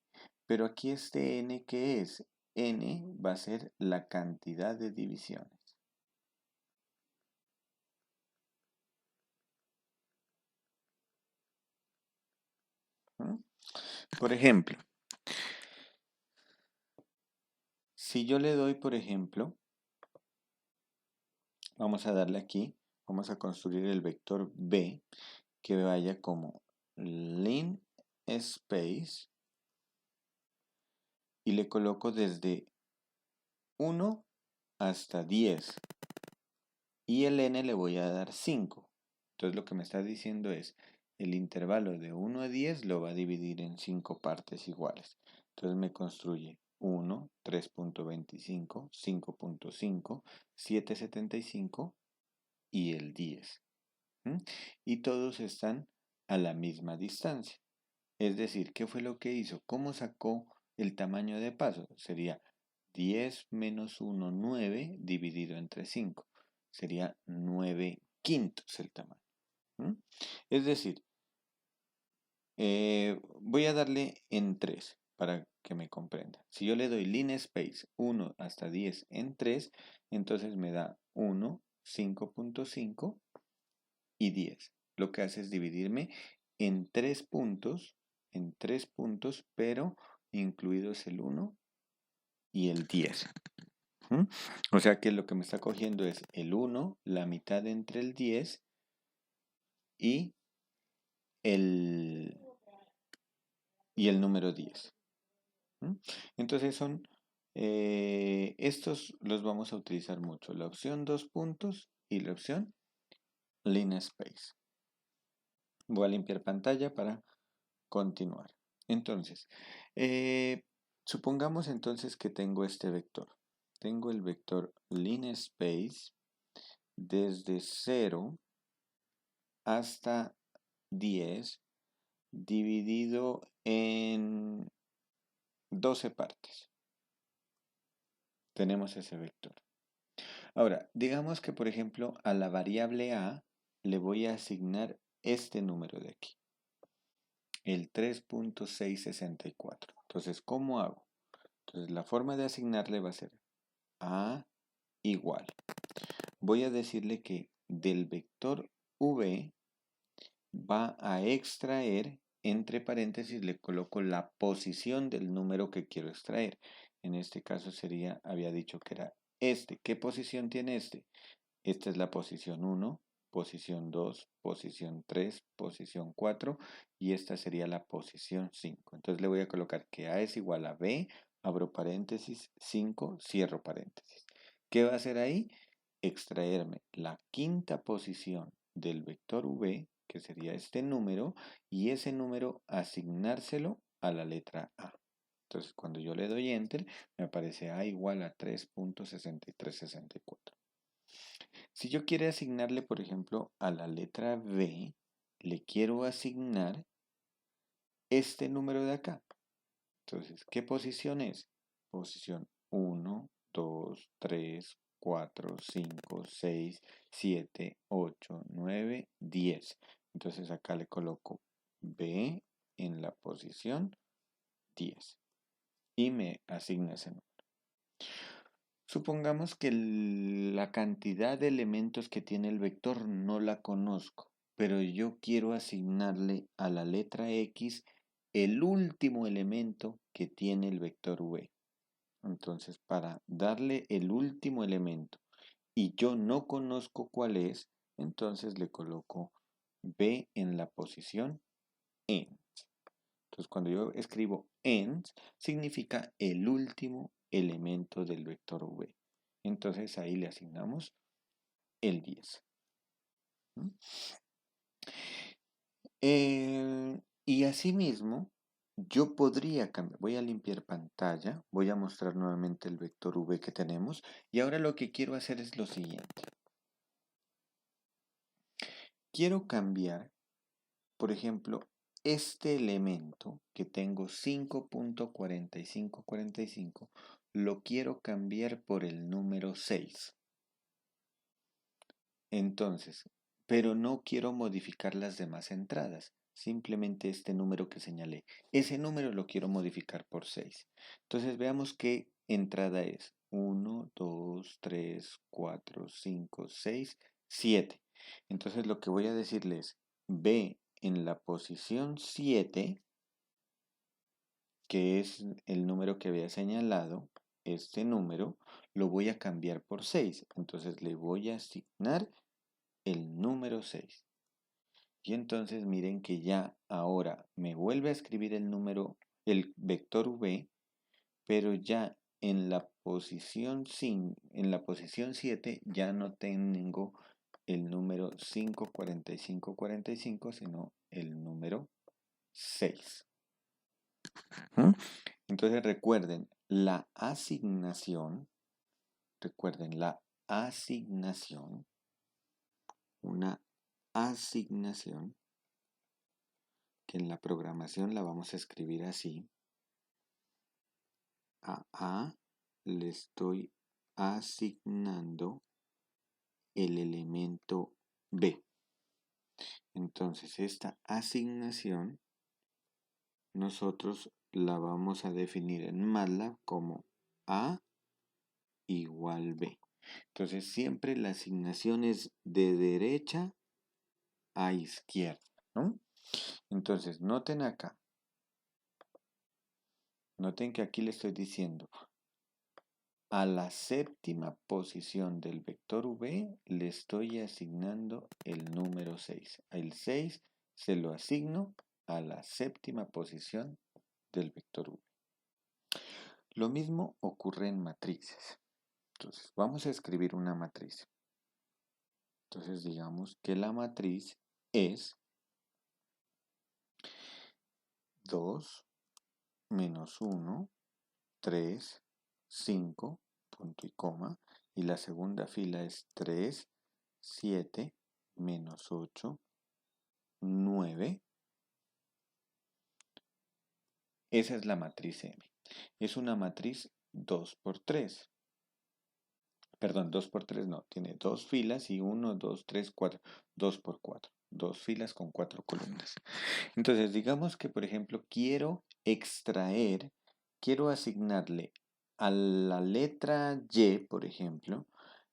Pero aquí este n, ¿qué es? N va a ser la cantidad de divisiones. ¿Mm? Por ejemplo, si yo le doy, por ejemplo, vamos a darle aquí, vamos a construir el vector b que vaya como linspace y le coloco desde 1 hasta 10 y el n le voy a dar 5. Entonces lo que me está diciendo es el intervalo de 1 a 10 lo va a dividir en 5 partes iguales. Entonces me construye 1, 3.25, 5.5, 7.75 y el 10. ¿Mm? Y todos están a la misma distancia. Es decir, ¿qué fue lo que hizo? ¿Cómo sacó el tamaño de paso? Sería 10 menos 1, 9 dividido entre 5. Sería 9 quintos el tamaño. ¿Mm? Es decir, voy a darle en 3 para que me comprenda. Si yo le doy linspace 1 hasta 10 en 3, entonces me da 1, 5.5 y 10. Lo que hace es dividirme en 3 puntos, pero incluidos el 1 y el 10. ¿Mm? O sea que lo que me está cogiendo es el 1, la mitad entre el 10 y el, y el número 10. ¿Mm? Entonces estos los vamos a utilizar mucho, la opción dos puntos y la opción Linspace. Voy a limpiar pantalla para continuar. Entonces, eh, supongamos entonces que tengo este vector. Tengo el vector Linspace desde 0 hasta 10 dividido en 12 partes. Tenemos ese vector. Ahora, digamos que por ejemplo a la variable a le voy a asignar este número de aquí, el 3.664. Entonces, ¿cómo hago? Entonces, la forma de asignarle va a ser a igual. Voy a decirle que del vector v va a extraer, entre paréntesis le coloco la posición del número que quiero extraer. En este caso sería, había dicho que era este. ¿Qué posición tiene este? Esta es la posición 1, posición 2, posición 3, posición 4 y esta sería la posición 5. Entonces le voy a colocar que A es igual a B, abro paréntesis, 5, cierro paréntesis. ¿Qué va a hacer ahí? Extraerme la quinta posición del vector V, que sería este número, y ese número asignárselo a la letra A. Entonces cuando yo le doy Enter, me aparece A igual a 3.6364. Si yo quiero asignarle, por ejemplo, a la letra B, le quiero asignar este número de acá. Entonces, ¿qué posición es? Posición 1, 2, 3, 4, 5, 6, 7, 8, 9, 10. Entonces acá le coloco B en la posición 10 y me asigna ese número. Supongamos que la cantidad de elementos que tiene el vector no la conozco, pero yo quiero asignarle a la letra X el último elemento que tiene el vector V. Entonces, para darle el último elemento y yo no conozco cuál es, entonces le coloco B en la posición N. Entonces, cuando yo escribo end, significa el último elemento del vector v. Entonces, ahí le asignamos el 10. Y asimismo, yo podría cambiar. Voy a limpiar pantalla. Voy a mostrar nuevamente el vector v que tenemos. Y ahora lo que quiero hacer es lo siguiente. Quiero cambiar, por ejemplo, este elemento que tengo 5.4545 lo quiero cambiar por el número 6. Entonces, pero no quiero modificar las demás entradas, simplemente este número que señalé. Ese número lo quiero modificar por 6. Entonces veamos qué entrada es. 1, 2, 3, 4, 5, 6, 7. Entonces lo que voy a decirles es B en la posición 7, que es el número que había señalado, este número, lo voy a cambiar por 6. Entonces le voy a asignar el número 6. Y entonces miren que ya ahora me vuelve a escribir el número, el vector v, pero ya en la posición 5, en la posición 7 ya no tengo el número 54545, sino el número 6. ¿Mm? Entonces recuerden la asignación, una asignación que en la programación la vamos a escribir así. A A le estoy asignando el elemento B. Entonces esta asignación nosotros la vamos a definir en MATLAB como A igual B. Entonces siempre la asignación es de derecha a izquierda, ¿no? Entonces noten acá, noten que aquí le estoy diciendo a la séptima posición del vector V le estoy asignando el número 6. El 6 se lo asigno a la séptima posición del vector V. Lo mismo ocurre en matrices. Entonces, vamos a escribir una matriz. Entonces, digamos que la matriz es 2, menos 1, 3, 5, punto y coma. Y la segunda fila es 3, 7, menos 8, 9. Esa es la matriz M. Es una matriz 2 por 3. Perdón, 2 por 3 no. Tiene dos filas y 1, 2, 3, 4. 2 por 4. Dos filas con 4 columnas. Entonces, digamos que, por ejemplo, quiero asignarle a la letra Y, por ejemplo,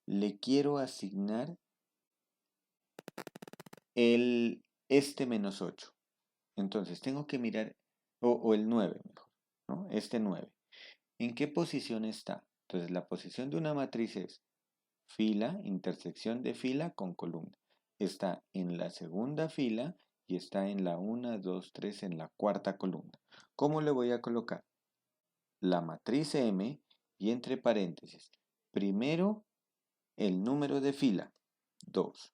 le quiero asignar este menos 8. Entonces, tengo que mirar, o el 9 mejor, ¿no? Este 9. ¿En qué posición está? Entonces, la posición de una matriz es fila, intersección de fila con columna. Está en la segunda fila y está en la 1, 2, 3, en la cuarta columna. ¿Cómo le voy a colocar? La matriz M y entre paréntesis, primero el número de fila, 2.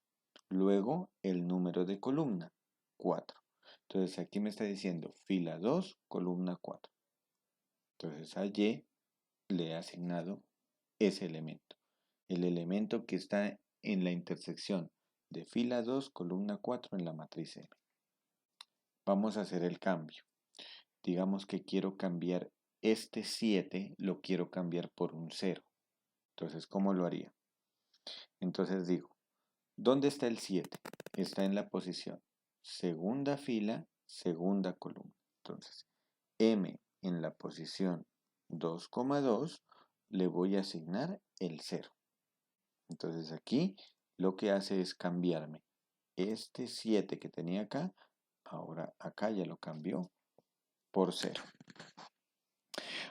Luego el número de columna, 4. Entonces aquí me está diciendo fila 2, columna 4. Entonces a Y le he asignado ese elemento. El elemento que está en la intersección de fila 2, columna 4 en la matriz M. Vamos a hacer el cambio. Digamos que quiero cambiar este 7, lo quiero cambiar por un 0. Entonces, ¿cómo lo haría? Entonces digo, ¿dónde está el 7? Está en la posición segunda fila, segunda columna. Entonces, M en la posición 2,2 le voy a asignar el 0. Entonces aquí lo que hace es cambiarme este 7 que tenía acá, ahora acá ya lo cambió por 0.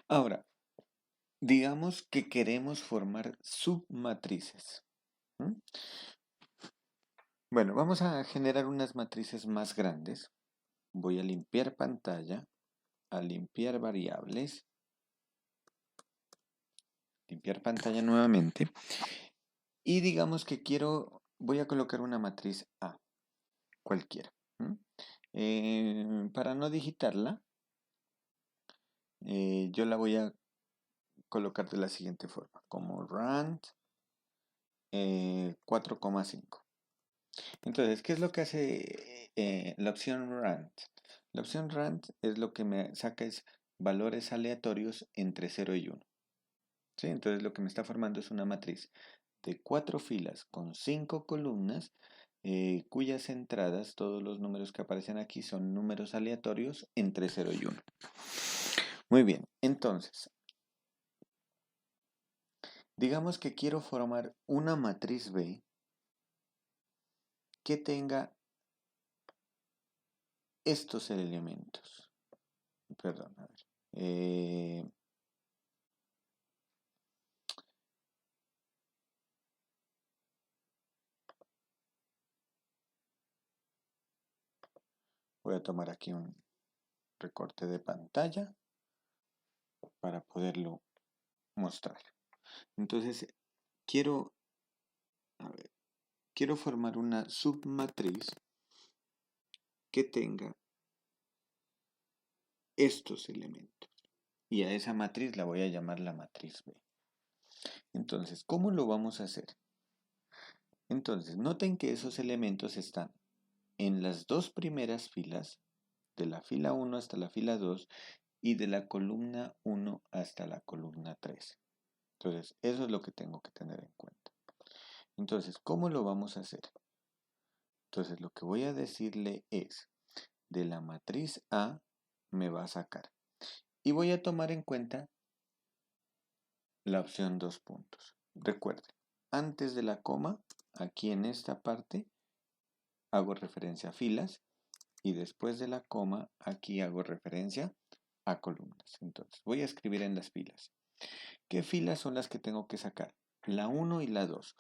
Ahora, digamos que queremos formar submatrices. ¿Mm? Bueno, vamos a generar unas matrices más grandes. Voy a limpiar pantalla, a limpiar variables, limpiar pantalla nuevamente. Y digamos que voy a colocar una matriz A, cualquiera. Para no digitarla, yo la voy a colocar de la siguiente forma, como rand 4,5. Entonces, ¿qué es lo que hace la opción rand? La opción rand es lo que me saca es valores aleatorios entre 0 y 1. ¿Sí? Entonces lo que me está formando es una matriz de 4 filas con 5 columnas, cuyas entradas, todos los números que aparecen aquí son números aleatorios entre 0 y 1. Muy bien, entonces, digamos que quiero formar una matriz B que tenga estos elementos. Perdón, a ver. Voy a tomar aquí un recorte de pantalla para poderlo mostrar. Entonces, quiero formar una submatriz que tenga estos elementos. Y a esa matriz la voy a llamar la matriz B. Entonces, ¿cómo lo vamos a hacer? Entonces, noten que esos elementos están en las dos primeras filas, de la fila 1 hasta la fila 2 y de la columna 1 hasta la columna 3. Entonces, eso es lo que tengo que tener en cuenta. Entonces, ¿cómo lo vamos a hacer? Entonces, lo que voy a decirle es, de la matriz A me va a sacar. Y voy a tomar en cuenta la opción 2 puntos. Recuerden, antes de la coma, aquí en esta parte, hago referencia a filas y después de la coma, aquí hago referencia a columnas. Entonces, voy a escribir en las filas. ¿Qué filas son las que tengo que sacar? La 1 y la 2.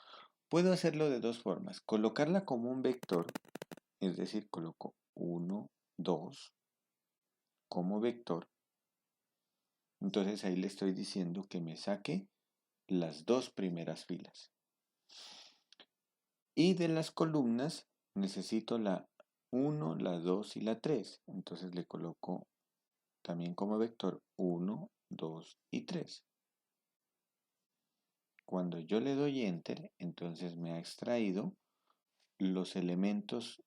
Puedo hacerlo de dos formas. Colocarla como un vector, es decir, coloco 1, 2 como vector. Entonces ahí le estoy diciendo que me saque las dos primeras filas. Y de las columnas necesito la 1, la 2 y la 3. Entonces le coloco también como vector 1, 2 y 3. Cuando yo le doy Enter, entonces me ha extraído los elementos,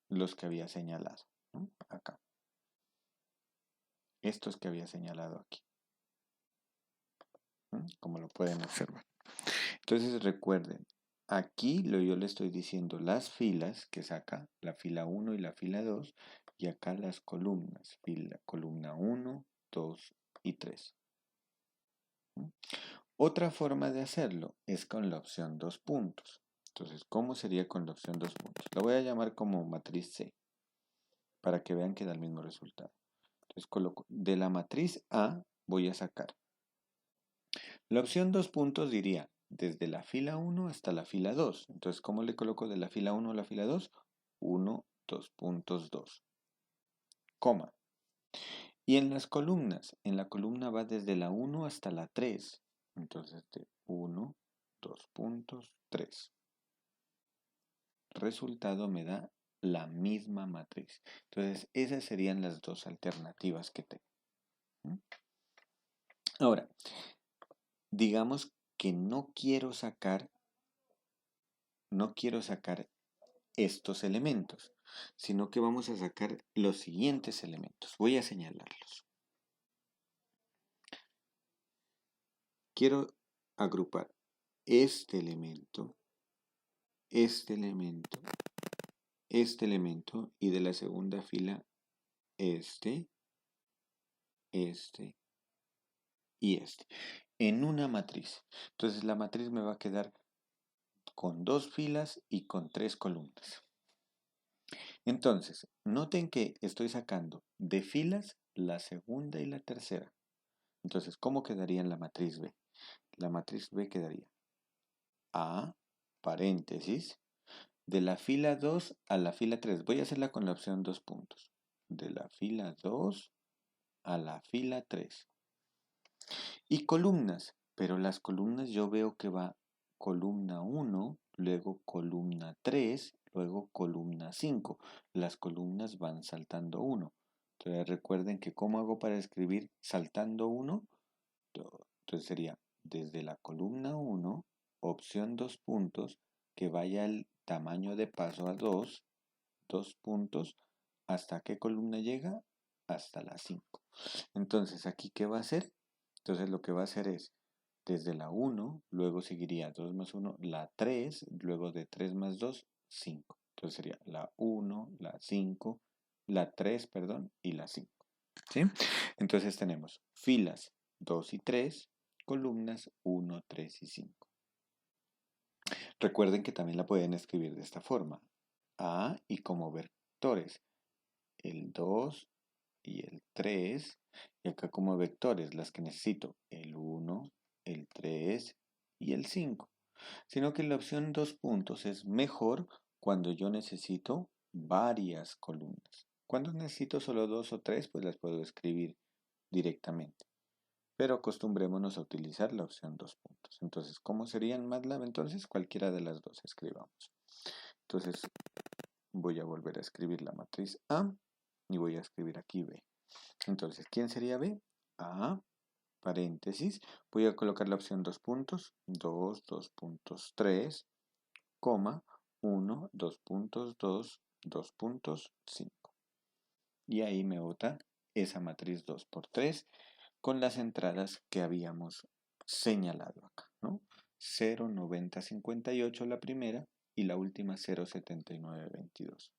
los que había señalado, ¿no? Acá. Estos que había señalado aquí, ¿no? Como lo pueden observar. Entonces recuerden, aquí yo le estoy diciendo las filas que saca, la fila 1 y la fila 2, y acá las columnas, columna 1, 2 y 3. ¿No? Otra forma de hacerlo es con la opción 2 puntos. Entonces, ¿cómo sería con la opción 2 puntos? La voy a llamar como matriz C, para que vean que da el mismo resultado. Entonces, coloco de la matriz A, voy a sacar. La opción 2 puntos diría desde la fila 1 hasta la fila 2. Entonces, ¿cómo le coloco de la fila 1 a la fila 2? 1, 2 puntos 2, coma. Y en las columnas, en la columna va desde la 1 hasta la 3. Entonces, de 1, 2 puntos 3. Resultado me da la misma matriz. Entonces, esas serían las dos alternativas que tengo. Ahora, digamos que no quiero sacar estos elementos, sino que vamos a sacar los siguientes elementos. Voy a señalarlos. Quiero agrupar este elemento, este elemento, este elemento y de la segunda fila este y este en una matriz. Entonces la matriz me va a quedar con dos filas y con tres columnas. Entonces, noten que estoy sacando de filas la segunda y la tercera. Entonces, ¿cómo quedaría en la matriz B? La matriz B quedaría A, paréntesis, de la fila 2 a la fila 3. Voy a hacerla con la opción 2 puntos. De la fila 2 a la fila 3. Y columnas, pero las columnas yo veo que va columna 1, luego columna 3, luego columna 5. Las columnas van saltando 1. Entonces recuerden que ¿cómo hago para escribir saltando 1? Entonces sería desde la columna 1, opción 2 puntos, que vaya el tamaño de paso a 2 puntos, ¿hasta qué columna llega? Hasta la 5. Entonces, ¿aquí qué va a hacer? Entonces lo que va a hacer es, desde la 1, luego seguiría 2 más 1, la 3, luego de 3 más 2, 5. Entonces sería la 1, la 5, la 3, perdón, y la 5. ¿Sí? Entonces tenemos filas 2 y 3, columnas 1, 3 y 5. Recuerden que también la pueden escribir de esta forma. A y como vectores, el 2 y el 3. Y acá como vectores, las que necesito, el 1, el 3 y el 5. Sino que la opción 2 puntos es mejor cuando yo necesito varias columnas. Cuando necesito solo 2 o 3, pues las puedo escribir directamente. Pero acostumbrémonos a utilizar la opción 2 puntos. Entonces, ¿cómo serían MATLAB? Entonces, cualquiera de las dos escribamos. Entonces, voy a volver a escribir la matriz A y voy a escribir aquí B. Entonces, ¿quién sería B? A, paréntesis. Voy a colocar la opción 2 puntos, 2, 2 puntos 3, coma, 1, 2 puntos 2, 2 puntos 5. Y ahí me bota esa matriz 2 por 3 con las entradas que habíamos señalado acá, ¿no? 0, 90, 58 la primera y la última 0, 79, 22,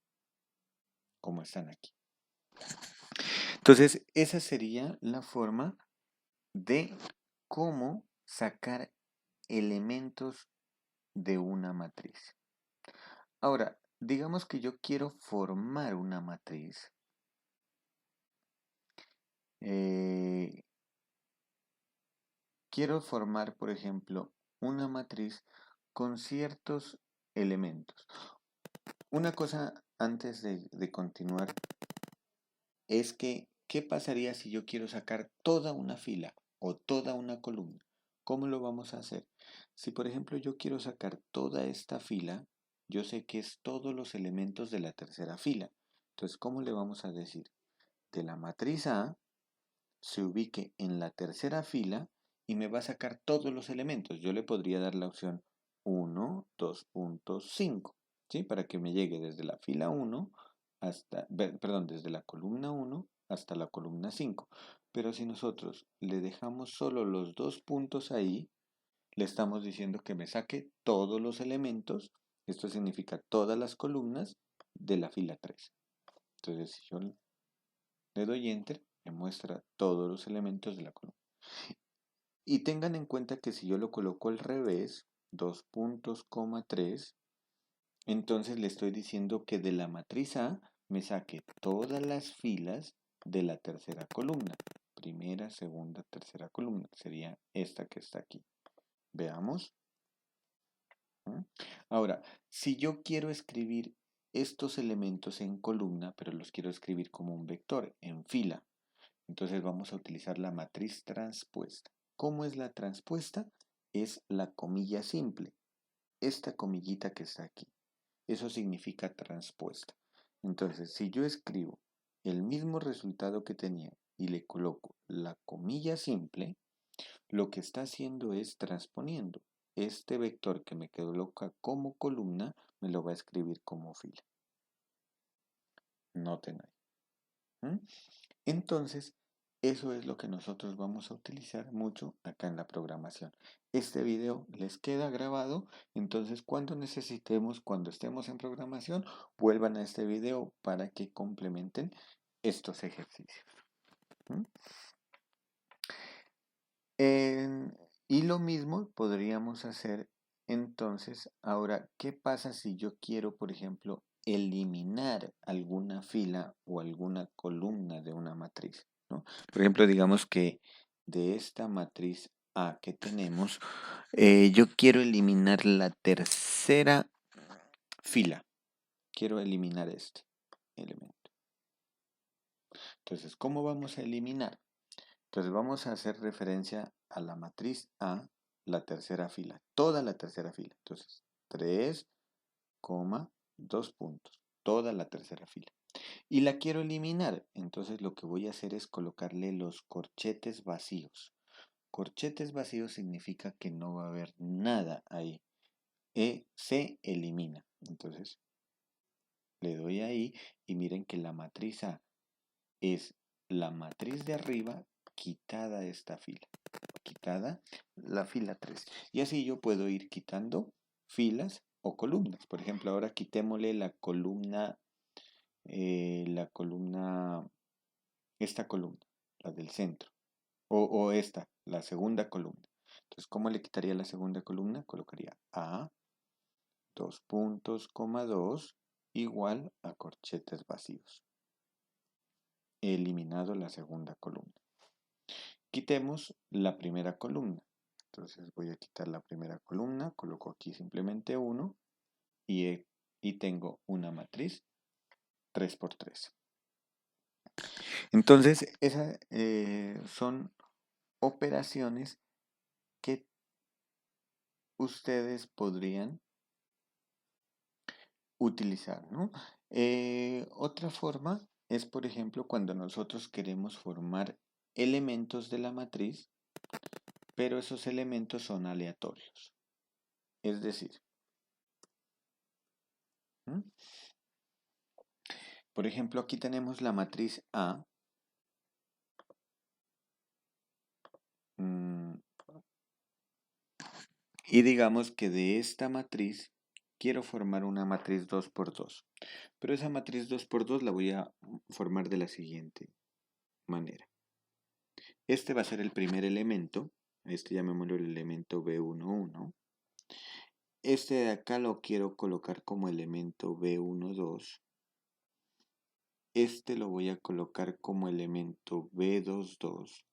como están aquí. Entonces, esa sería la forma de cómo sacar elementos de una matriz. Ahora, digamos que yo quiero formar una matriz. quiero formar, por ejemplo, una matriz con ciertos elementos. Una cosa antes de continuar es que, ¿qué pasaría si yo quiero sacar toda una fila o toda una columna? ¿Cómo lo vamos a hacer? Si, por ejemplo, yo quiero sacar toda esta fila, yo sé que es todos los elementos de la tercera fila. Entonces, ¿cómo le vamos a decir? Que la matriz A se ubique en la tercera fila y me va a sacar todos los elementos. Yo le podría dar la opción 1, 2.5, ¿sí? Para que me llegue desde la fila 1 hasta, perdón, desde la columna 1 hasta la columna 5. Pero si nosotros le dejamos solo los 2 puntos ahí, le estamos diciendo que me saque todos los elementos. Esto significa todas las columnas de la fila 3. Entonces, si yo le doy Enter, me muestra todos los elementos de la columna. Y tengan en cuenta que si yo lo coloco al revés, 2 puntos, 3, entonces le estoy diciendo que de la matriz A me saque todas las filas de la tercera columna. Primera, segunda, tercera columna. Sería esta que está aquí. Veamos. Ahora, si yo quiero escribir estos elementos en columna, pero los quiero escribir como un vector, en fila, entonces vamos a utilizar la matriz transpuesta. ¿Cómo es la transpuesta? Es la comilla simple. Esta comillita que está aquí. Eso significa transpuesta. Entonces, si yo escribo el mismo resultado que tenía y le coloco la comilla simple, lo que está haciendo es transponiendo. Este vector que me coloca como columna, me lo va a escribir como fila. Noten ahí. Entonces, eso es lo que nosotros vamos a utilizar mucho acá en la programación. Este video les queda grabado, entonces cuando necesitemos, cuando estemos en programación, vuelvan a este video para que complementen estos ejercicios. ¿Mm? Y lo mismo podríamos hacer entonces, ahora, ¿qué pasa si yo quiero, por ejemplo, eliminar alguna fila o alguna columna de una matriz? ¿No? Por ejemplo, digamos que de esta matriz A que tenemos, yo quiero eliminar la tercera fila. Quiero eliminar este elemento. Entonces, ¿cómo vamos a eliminar? Entonces vamos a hacer referencia a la matriz A, la tercera fila, toda la tercera fila. Entonces, 3, 2 puntos, toda la tercera fila. Y la quiero eliminar, entonces lo que voy a hacer es colocarle los corchetes vacíos. Corchetes vacíos significa que no va a haber nada ahí. Se elimina. Entonces, le doy ahí y miren que la matriz A es la matriz de arriba quitada esta fila. Quitada la fila 3. Y así yo puedo ir quitando filas o columnas. Por ejemplo, ahora quitémosle esta columna, la del centro. O esta, la segunda columna. Entonces, ¿cómo le quitaría la segunda columna? Colocaría A, 2 puntos, 2, igual a corchetes vacíos. He eliminado la segunda columna. Quitemos la primera columna. Entonces voy a quitar la primera columna, coloco aquí simplemente 1 y tengo una matriz 3×3. Entonces, esas son operaciones que ustedes podrían utilizar, ¿no? Otra forma es, por ejemplo, cuando nosotros queremos formar elementos de la matriz, pero esos elementos son aleatorios. Es decir, por ejemplo, aquí tenemos la matriz A. Y digamos que de esta matriz quiero formar una matriz 2×2. Pero esa matriz 2×2 la voy a formar de la siguiente manera. Este va a ser el primer elemento. Este llamémoslo el elemento B11. Este de acá lo quiero colocar como elemento B12. Este lo voy a colocar como elemento B22.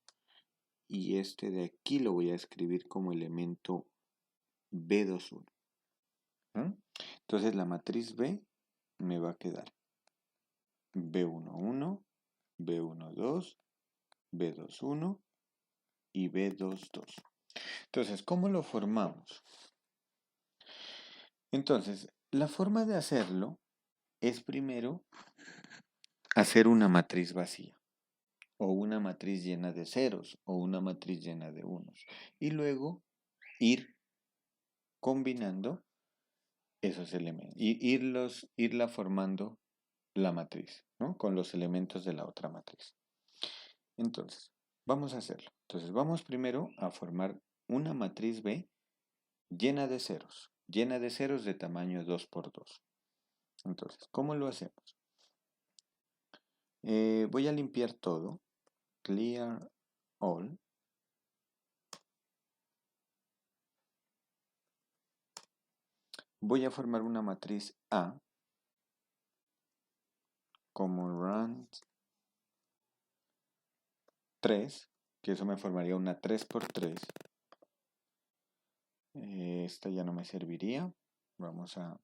y este de aquí lo voy a escribir como elemento B21. Entonces la matriz B me va a quedar B11, B12, B21 y B22. Entonces, ¿cómo lo formamos? Entonces, la forma de hacerlo es primero hacer una matriz vacía, o una matriz llena de ceros, o una matriz llena de unos, y luego ir combinando esos elementos, y irla formando la matriz, ¿no? Con los elementos de la otra matriz. Entonces, vamos a hacerlo. Entonces, vamos primero a formar una matriz B llena de ceros de tamaño 2 por 2. Entonces, ¿cómo lo hacemos? Voy a limpiar todo. Clear all. Voy a formar una matriz A como rand 3, que eso me formaría una 3 por 3. Esta ya no me serviría. Vamos a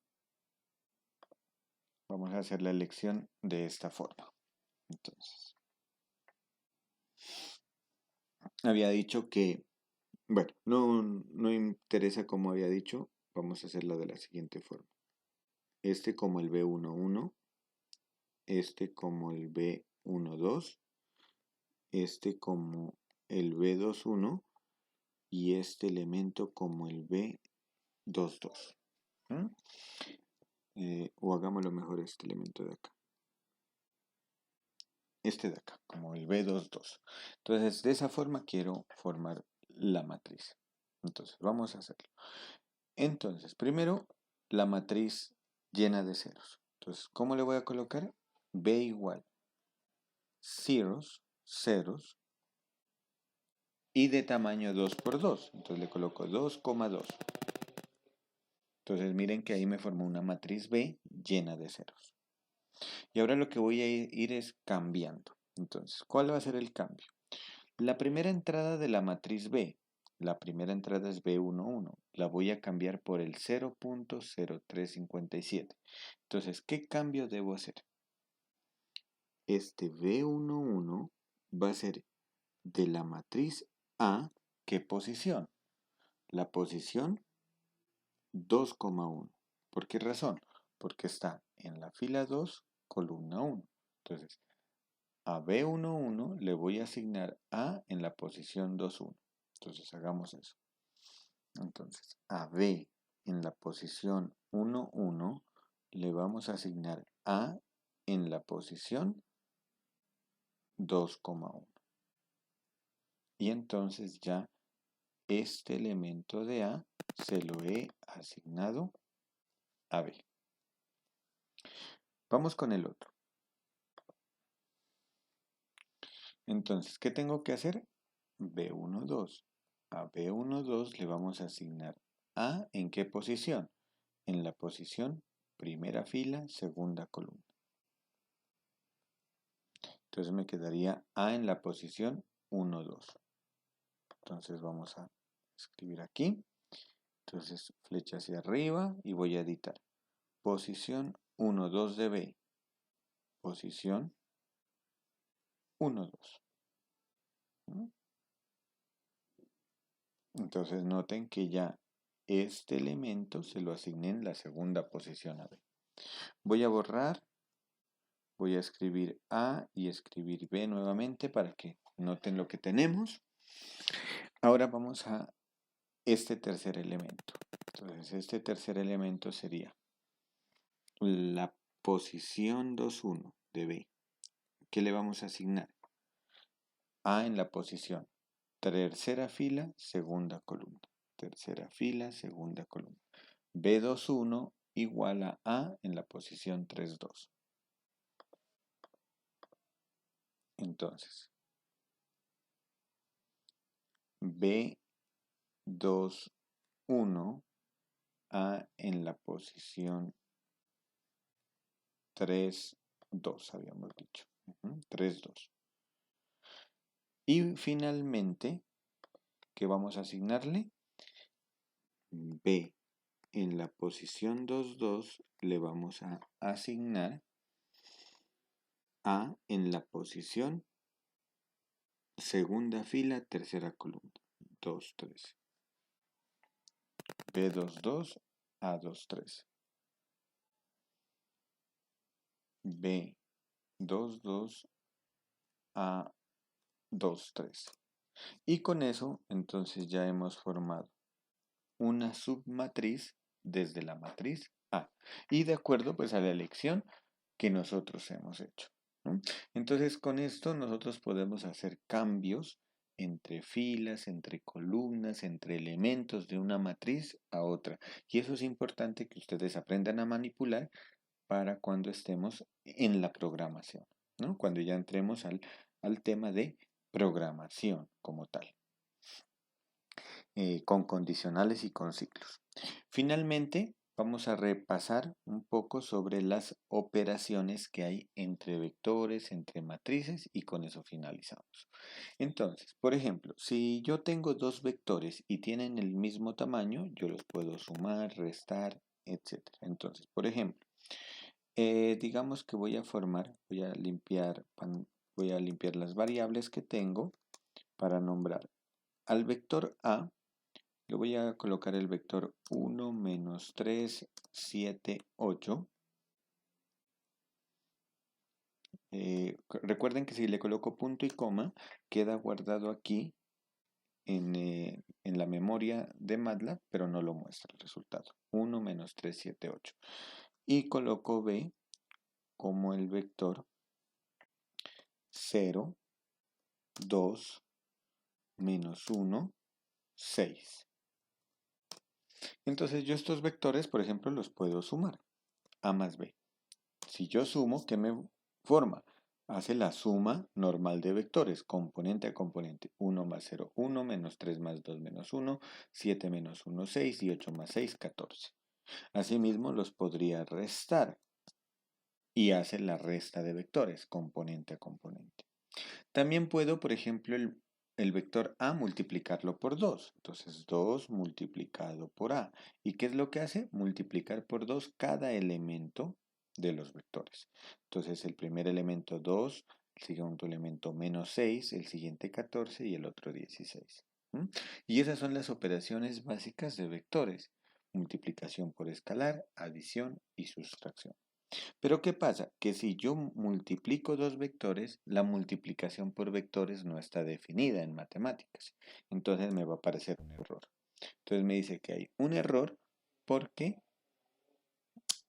hacer la elección de esta forma. Entonces, había dicho que, bueno, no interesa cómo había dicho, vamos a hacerla de la siguiente forma. Este como el B11, este como el B12, este como el B21 y este elemento como el B22. O hagámoslo mejor este elemento de acá. Este de acá, como el B22. Entonces, de esa forma quiero formar la matriz. Entonces, vamos a hacerlo. Entonces, primero, la matriz llena de ceros. Entonces, ¿cómo le voy a colocar? B igual ceros, ceros, y de tamaño 2 por 2. Entonces le coloco 2,2. Entonces miren que ahí me formó una matriz B llena de ceros. Y ahora lo que voy a ir es cambiando. Entonces, ¿cuál va a ser el cambio? La primera entrada de la matriz B, la primera entrada es B11, la voy a cambiar por el 0.0357. Entonces, ¿qué cambio debo hacer? Este B11 va a ser de la matriz A, ¿qué posición? La posición 2,1. ¿Por qué razón? Porque está en la fila 2, columna 1. Entonces, a B11 le voy a asignar A en la posición 2,1. Entonces, hagamos eso. Entonces, a B en la posición 1,1 le vamos a asignar A en la posición 2,1. Y entonces ya este elemento de A se lo he asignado a B. Vamos con el otro. Entonces, ¿qué tengo que hacer? B12. A B12 le vamos a asignar A ¿en qué posición? En la posición primera fila, segunda columna. Entonces me quedaría A en la posición 1, 2. Entonces vamos a escribir aquí. Entonces flecha hacia arriba y voy a editar. Posición 1, 2 de B. Posición 1, 2. Entonces noten que ya este elemento se lo asigné en la segunda posición a B. Voy a borrar, voy a escribir A y escribir B nuevamente para que noten lo que tenemos. Ahora vamos a este tercer elemento. Entonces este tercer elemento sería la posición 2,1 de B. ¿Qué le vamos a asignar? A en la posición tercera fila, segunda columna. Tercera fila, segunda columna. B21 igual a A en la posición 3,2. Entonces, B21 A en la posición 3,2 habíamos dicho. 3,2. Y finalmente ¿qué vamos a asignarle? B. En la posición 2, 2 le vamos a asignar A en la posición segunda fila, tercera columna. 2, 3. B, 2, 2, A, 2, 3. B, 2, 2, A, 2, 3. Y con eso, entonces ya hemos formado una submatriz desde la matriz A. Y de acuerdo pues a la elección que nosotros hemos hecho, ¿no? Entonces con esto nosotros podemos hacer cambios entre filas, entre columnas, entre elementos de una matriz a otra. Y eso es importante que ustedes aprendan a manipular para cuando estemos en la programación, ¿no? Cuando ya entremos al tema de programación como tal, con condicionales y con ciclos. Finalmente, vamos a repasar un poco sobre las operaciones que hay entre vectores, entre matrices y con eso finalizamos. Entonces, por ejemplo, si yo tengo dos vectores y tienen el mismo tamaño, yo los puedo sumar, restar, etc. Entonces, por ejemplo, digamos que voy a limpiar las variables que tengo para nombrar al vector A. Le voy a colocar el vector 1, menos 3, 7, 8. Recuerden que si le coloco punto y coma, queda guardado aquí en la memoria de MATLAB, pero no lo muestra el resultado. 1, menos 3, 7, 8. Y coloco B como el vector 0, 2, menos 1, 6. Entonces yo estos vectores, por ejemplo, los puedo sumar. A más B. Si yo sumo, ¿qué me forma? Hace la suma normal de vectores, componente a componente. 1 más 0, 1, menos 3 más 2, menos 1, 7 menos 1, 6 y 8 más 6, 14. Asimismo, los podría restar y hace la resta de vectores, componente a componente. También puedo, por ejemplo, el vector A multiplicarlo por 2. Entonces 2 multiplicado por A. ¿Y qué es lo que hace? Multiplicar por 2 cada elemento de los vectores. Entonces el primer elemento 2, el segundo elemento menos 6, el siguiente 14 y el otro 16. Y esas son las operaciones básicas de vectores. Multiplicación por escalar, adición y sustracción. Pero ¿qué pasa? Que si yo multiplico dos vectores, la multiplicación por vectores no está definida en matemáticas. Entonces me va a aparecer un error. Entonces me dice que hay un error porque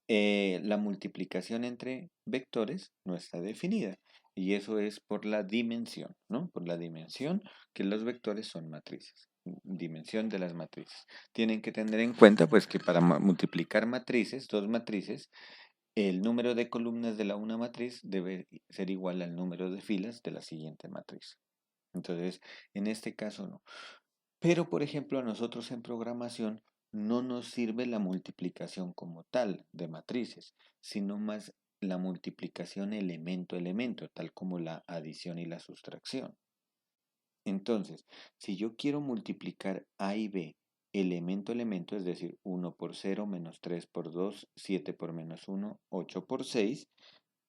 la multiplicación entre vectores no está definida. Y eso es por la dimensión, ¿no? Por la dimensión que los vectores son matrices. Dimensión de las matrices. Tienen que tener en cuenta pues que para multiplicar matrices, dos matrices, el número de columnas de la una matriz debe ser igual al número de filas de la siguiente matriz. Entonces, en este caso no. Pero, por ejemplo, a nosotros en programación no nos sirve la multiplicación como tal de matrices, sino más la multiplicación elemento-elemento, tal como la adición y la sustracción. Entonces, si yo quiero multiplicar A y B elemento-elemento, es decir, 1 por 0, menos 3 por 2, 7 por menos 1, 8 por 6,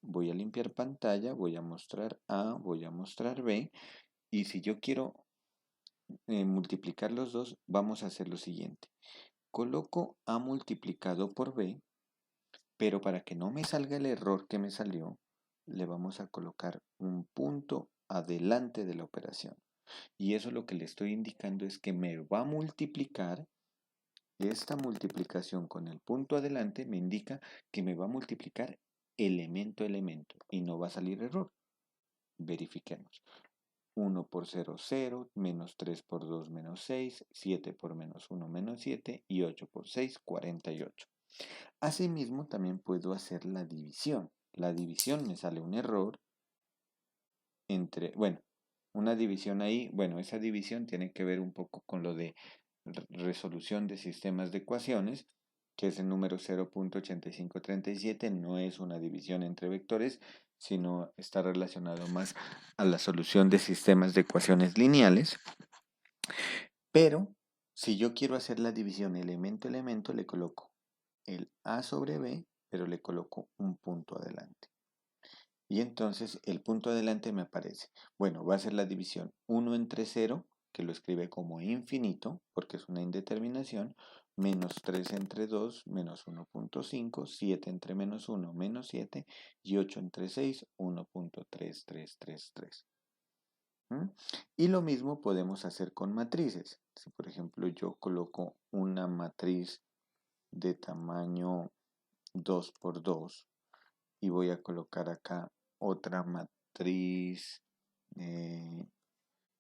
voy a limpiar pantalla, voy a mostrar A, voy a mostrar B, y si yo quiero multiplicar los dos, vamos a hacer lo siguiente. Coloco A multiplicado por B, pero para que no me salga el error que me salió, le vamos a colocar un punto adelante de la operación. Y eso lo que le estoy indicando es que me va a multiplicar. Esta multiplicación con el punto adelante me indica que me va a multiplicar elemento a elemento y no va a salir error. Verifiquemos. 1 por 0, 0, menos 3 por 2, menos 6, 7 por menos 1, menos 7 y 8 por 6, 48. Asimismo, también puedo hacer la división. La división me sale un error entre, bueno, una división ahí, bueno, esa división tiene que ver un poco con lo de resolución de sistemas de ecuaciones, que es el número 0.8537, no es una división entre vectores, sino está relacionado más a la solución de sistemas de ecuaciones lineales. Pero si yo quiero hacer la división elemento a elemento, le coloco el A sobre B, pero le coloco un punto adelante. Y entonces el punto adelante me aparece. Bueno, va a ser la división 1 entre 0, que lo escribe como infinito, porque es una indeterminación, menos 3 entre 2, menos 1.5, 7 entre menos 1, menos 7, y 8 entre 6, 1.3333. ¿Mm? Y lo mismo podemos hacer con matrices. Si por ejemplo yo coloco una matriz de tamaño 2 por 2 y voy a colocar acá otra matriz eh,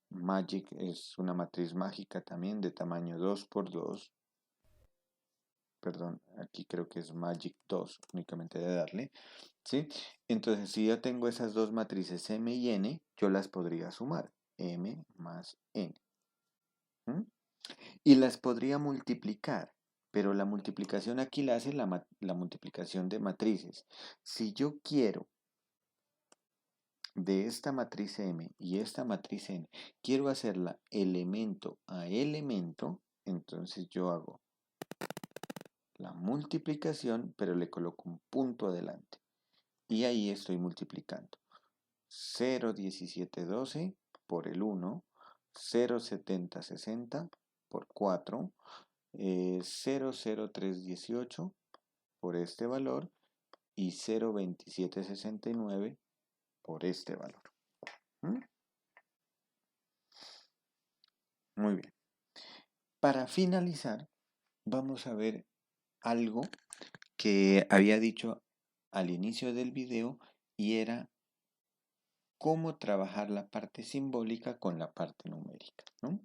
Magic, es una matriz mágica también de tamaño 2 por 2. Perdón, aquí creo que es Magic 2 únicamente de darle, ¿sí? Entonces, si yo tengo esas dos matrices M y N, yo las podría sumar, M más N. ¿Mm? Y las podría multiplicar, pero la multiplicación aquí la hace la multiplicación de matrices. Si yo quiero de esta matriz M y esta matriz N, quiero hacerla elemento a elemento, entonces yo hago la multiplicación, pero le coloco un punto adelante. Y ahí estoy multiplicando. 0,1712 por el 1, 0,7060 por 4, 0,0318 por este valor y 0,2769 por este valor. ¿Mm? Muy bien. Para finalizar, vamos a ver algo que había dicho al inicio del video y era cómo trabajar la parte simbólica con la parte numérica, ¿no?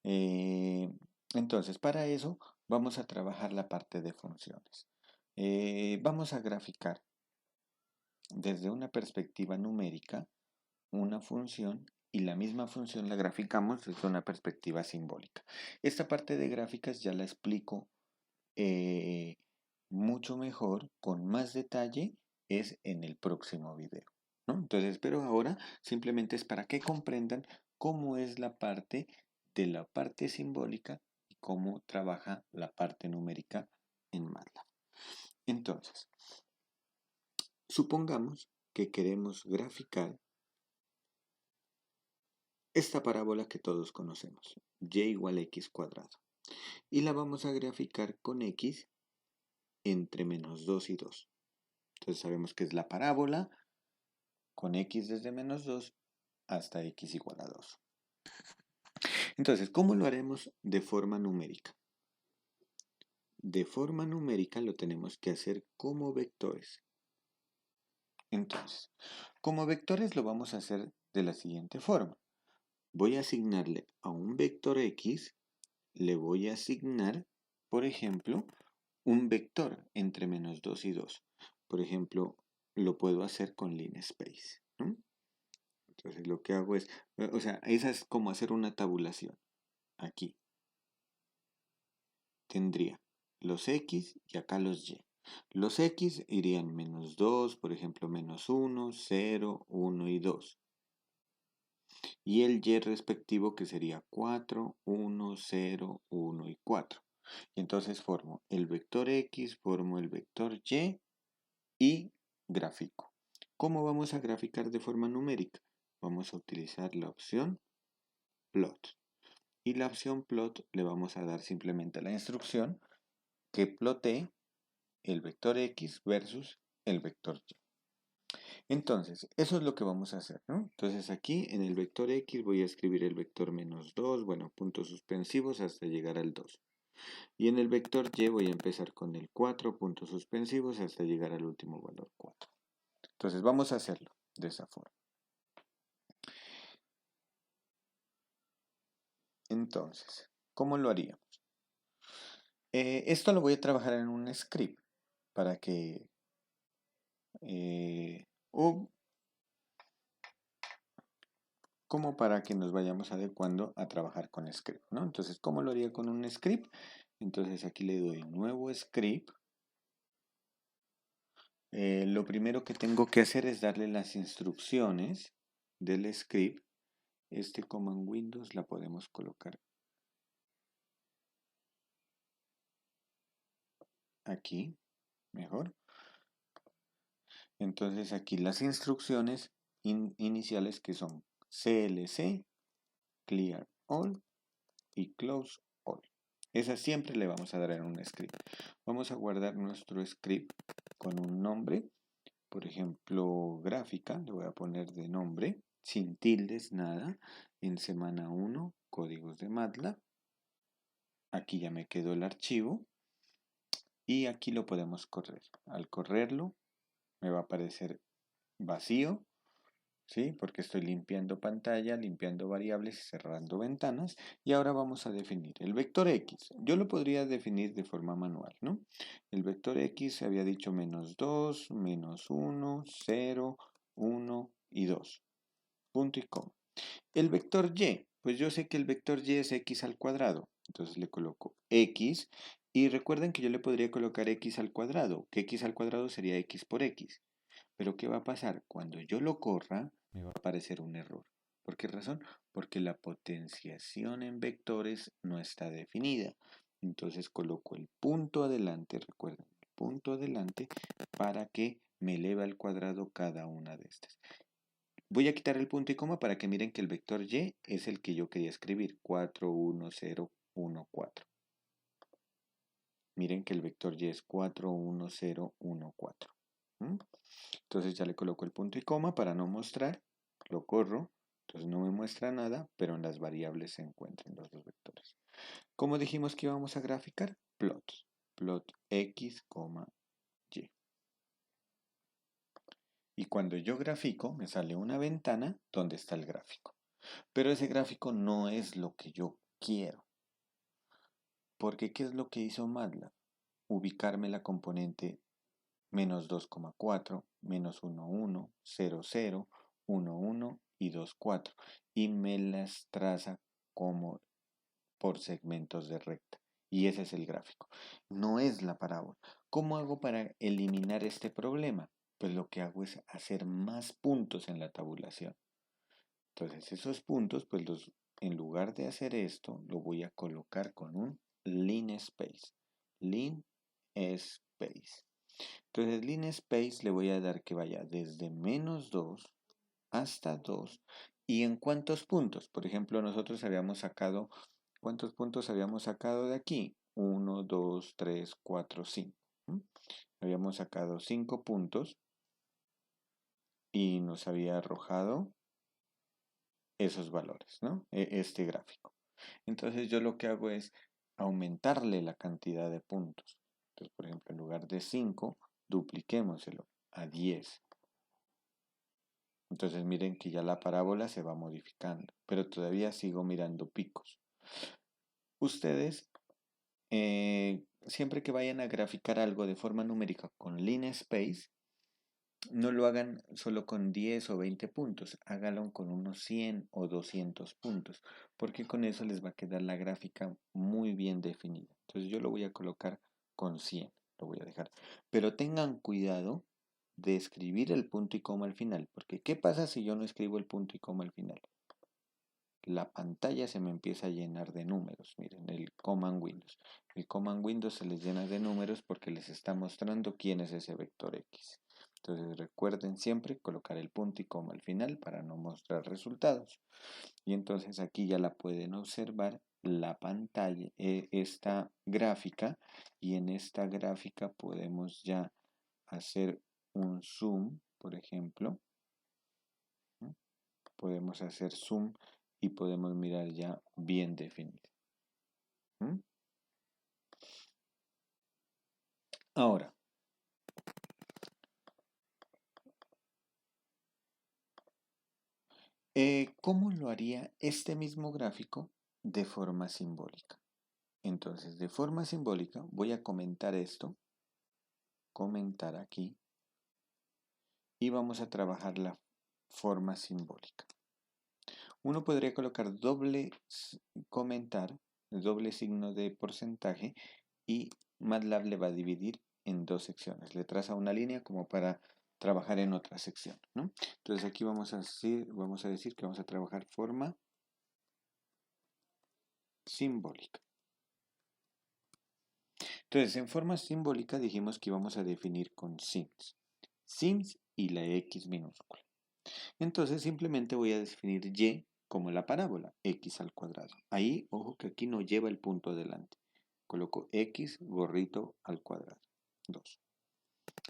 Eh, entonces, para eso vamos a trabajar la parte de funciones. Vamos a graficar desde una perspectiva numérica una función y la misma función la graficamos desde una perspectiva simbólica. Esta parte de gráficas ya la explico eh, mucho mejor, con más detalle, es en el próximo video, ¿no? Entonces, pero ahora simplemente es para que comprendan cómo es la parte simbólica y cómo trabaja la parte numérica en MATLAB. Entonces, supongamos que queremos graficar esta parábola que todos conocemos, y igual a x cuadrado, y la vamos a graficar con x entre menos 2 y 2. Entonces sabemos que es la parábola con x desde menos 2 hasta x igual a 2. Entonces, ¿cómo lo haremos de forma numérica? De forma numérica lo tenemos que hacer como vectores. Entonces, como vectores lo vamos a hacer de la siguiente forma. Voy a asignarle a un vector x, le voy a asignar, por ejemplo, un vector entre menos 2 y 2. Por ejemplo, lo puedo hacer con linspace, ¿no? Entonces lo que hago es, o sea, esa es como hacer una tabulación. Aquí tendría los x y acá los y. Los x irían menos 2, por ejemplo, menos 1, 0, 1 y 2. Y el y respectivo que sería 4, 1, 0, 1 y 4. Y entonces formo el vector x, formo el vector y grafico. ¿Cómo vamos a graficar de forma numérica? Vamos a utilizar la opción plot. Y la opción plot le vamos a dar simplemente la instrucción que plotee el vector x versus el vector y. Entonces, eso es lo que vamos a hacer, ¿no? Entonces aquí en el vector x voy a escribir el vector menos 2, bueno, puntos suspensivos hasta llegar al 2. Y en el vector y voy a empezar con el 4, puntos suspensivos hasta llegar al último valor 4. Entonces vamos a hacerlo de esa forma. Entonces, ¿cómo lo haríamos? Esto lo voy a trabajar en un script para que como para que nos vayamos adecuando a trabajar con script, ¿no? Entonces, ¿cómo lo haría con un script? Entonces aquí le doy nuevo script. Lo primero que tengo que hacer es darle las instrucciones del script. Este command Windows la podemos colocar aquí, mejor. Entonces aquí las instrucciones iniciales que son CLC, Clear All y Close All. Esa siempre le vamos a dar en un script. Vamos a guardar nuestro script con un nombre. Por ejemplo, gráfica, le voy a poner de nombre, sin tildes, nada. En semana 1, códigos de MATLAB. Aquí ya me quedó el archivo. Y aquí lo podemos correr. Al correrlo, me va a aparecer vacío, ¿sí? Porque estoy limpiando pantalla, limpiando variables y cerrando ventanas. Y ahora vamos a definir el vector X. Yo lo podría definir de forma manual, ¿no? El vector X se había dicho -2, -1, 0, 1 y 2. Punto y coma. El vector Y, pues yo sé que el vector Y es X al cuadrado. Entonces le coloco X. Y recuerden que yo le podría colocar X al cuadrado, que X al cuadrado sería X por X. Pero ¿qué va a pasar? Cuando yo lo corra, me va a aparecer un error. ¿Por qué razón? Porque la potenciación en vectores no está definida. Entonces coloco el punto adelante, recuerden, el punto adelante para que me eleve al cuadrado cada una de estas. Voy a quitar el punto y coma para que miren que el vector Y es el que yo quería escribir, 4, 1, 0, 1, 4. Miren que el vector Y es 4, 1, 0, 1, 4. Entonces ya le coloco el punto y coma para no mostrar, lo corro, entonces no me muestra nada, pero en las variables se encuentran los dos vectores. ¿Cómo dijimos que íbamos a graficar? Plot X, Y. Y cuando yo grafico, me sale una ventana donde está el gráfico. Pero ese gráfico no es lo que yo quiero. Porque ¿qué es lo que hizo MATLAB? Ubicarme la componente -2,4, -1,1, 0,0, 1,1 y 2,4. Y me las traza como por segmentos de recta. Y ese es el gráfico. No es la parábola. ¿Cómo hago para eliminar este problema? Pues lo que hago es hacer más puntos en la tabulación. Entonces esos puntos, pues en lugar de hacer esto, lo voy a colocar con un linspace. Linspace. Entonces linspace le voy a dar que vaya desde -2 hasta 2. ¿Y en cuántos puntos? Por ejemplo, nosotros habíamos sacado, ¿cuántos puntos habíamos sacado de aquí? 1, 2, 3, 4, 5. Habíamos sacado 5 puntos y nos había arrojado esos valores, ¿no? Este gráfico. Entonces yo lo que hago es aumentarle la cantidad de puntos. Entonces, por ejemplo, en lugar de 5, dupliquémoselo a 10. Entonces miren que ya la parábola se va modificando, pero todavía sigo mirando picos. Ustedes, siempre que vayan a graficar algo de forma numérica con linspace, no lo hagan solo con 10 o 20 puntos, háganlo con unos 100 o 200 puntos, porque con eso les va a quedar la gráfica muy bien definida. Entonces yo lo voy a colocar con 100, lo voy a dejar. Pero tengan cuidado de escribir el punto y coma al final, porque ¿qué pasa si yo no escribo el punto y coma al final? La pantalla se me empieza a llenar de números. Miren, el Command Windows. El Command Windows se les llena de números porque les está mostrando quién es ese vector X. Entonces recuerden siempre colocar el punto y coma al final para no mostrar resultados. Y entonces aquí ya la pueden observar la pantalla, esta gráfica. Y en esta gráfica podemos ya hacer un zoom, por ejemplo. Podemos hacer zoom y podemos mirar ya bien definido. Ahora, ¿cómo lo haría este mismo gráfico de forma simbólica? Entonces, de forma simbólica, voy a comentar esto, comentar aquí, y vamos a trabajar la forma simbólica. Uno podría colocar doble comentar, doble signo de porcentaje, y MATLAB le va a dividir en dos secciones. Le traza una línea como para trabajar en otra sección, ¿no? Entonces aquí vamos a decir que vamos a trabajar forma simbólica. Entonces, en forma simbólica dijimos que íbamos a definir con sims y la x minúscula. Entonces, simplemente voy a definir y como la parábola, x al cuadrado. Ahí, ojo que aquí no lleva el punto delante. Coloco x gorrito al cuadrado, 2.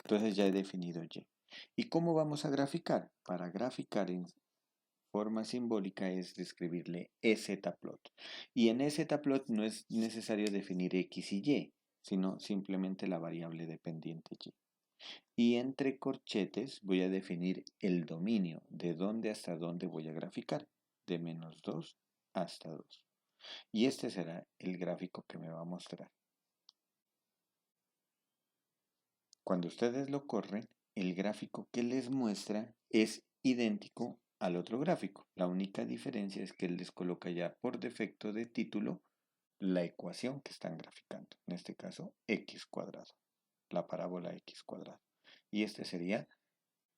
Entonces ya he definido y. ¿Y cómo vamos a graficar? Para graficar en forma simbólica es describirle zplot. Y en zplot no es necesario definir x y y, sino simplemente la variable dependiente y. Y entre corchetes voy a definir el dominio, de dónde hasta dónde voy a graficar, de -2 hasta 2. Y este será el gráfico que me va a mostrar. Cuando ustedes lo corren, el gráfico que les muestra es idéntico al otro gráfico. La única diferencia es que él les coloca ya por defecto de título la ecuación que están graficando. En este caso, x cuadrado, la parábola x cuadrado. Y este sería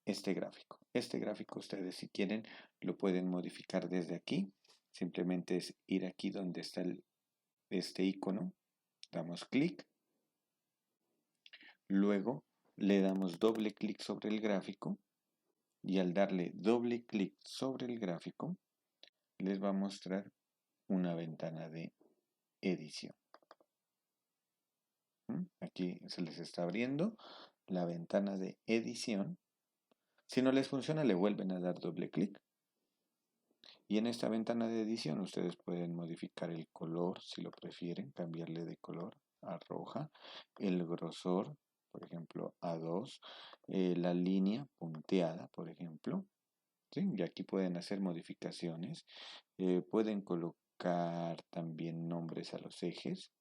este gráfico. Este gráfico ustedes si quieren lo pueden modificar desde aquí. Simplemente es ir aquí donde está este icono, damos clic, luego le damos doble clic sobre el gráfico y al darle doble clic sobre el gráfico les va a mostrar una ventana de edición. Aquí se les está abriendo la ventana de edición. Si no les funciona, le vuelven a dar doble clic. Y en esta ventana de edición ustedes pueden modificar el color, si lo prefieren, cambiarle de color a roja, el grosor, por ejemplo, a 2, la línea punteada, por ejemplo. ¿Sí? Y aquí pueden hacer modificaciones. Pueden colocar también nombres a los ejes,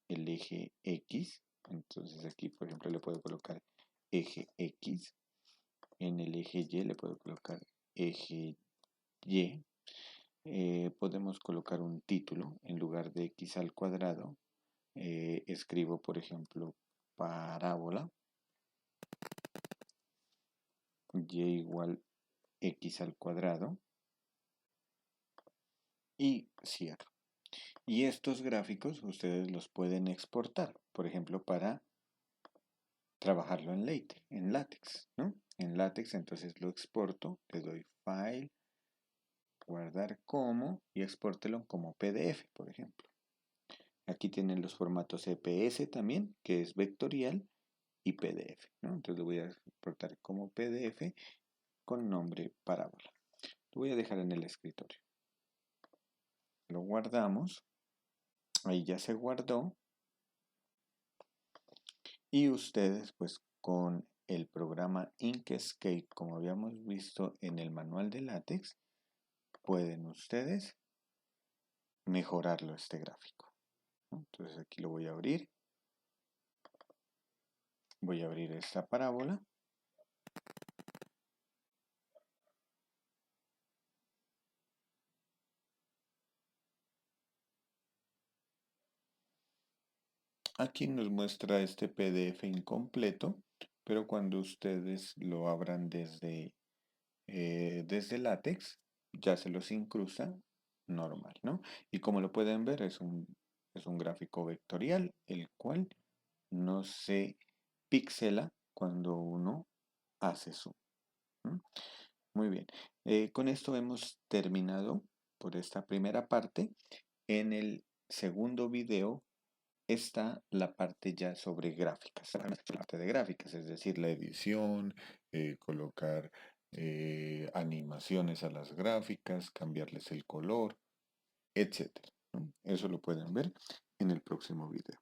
el eje X. Entonces aquí, por ejemplo, le puedo colocar eje X. En el eje Y le puedo colocar eje Y. Podemos colocar un título en lugar de x al cuadrado. Escribo, por ejemplo, parábola y igual x al cuadrado y cierro. Y estos gráficos ustedes los pueden exportar, por ejemplo, para trabajarlo en látex, ¿no? En látex, entonces lo exporto, le doy File, guardar como y exportelo como PDF, por ejemplo. Aquí tienen los formatos EPS también, que es vectorial, y PDF, ¿no? Entonces lo voy a exportar como PDF con nombre parábola. Lo voy a dejar en el escritorio. Lo guardamos. Ahí ya se guardó. Y ustedes, pues con el programa Inkscape, como habíamos visto en el manual de látex, pueden ustedes mejorarlo este gráfico, ¿no? Entonces aquí lo voy a abrir. Voy a abrir esta parábola. Aquí nos muestra este PDF incompleto, pero cuando ustedes lo abran desde látex, ya se los incrusta normal, ¿no? Y como lo pueden ver, es un gráfico vectorial, el cual no se pixela cuando uno hace zoom. Muy bien. Con esto hemos terminado por esta primera parte. En el segundo video está la parte ya sobre gráficas, la parte de gráficas, es decir, la edición, colocar animaciones a las gráficas, cambiarles el color, etcétera, ¿no? Eso lo pueden ver en el próximo video.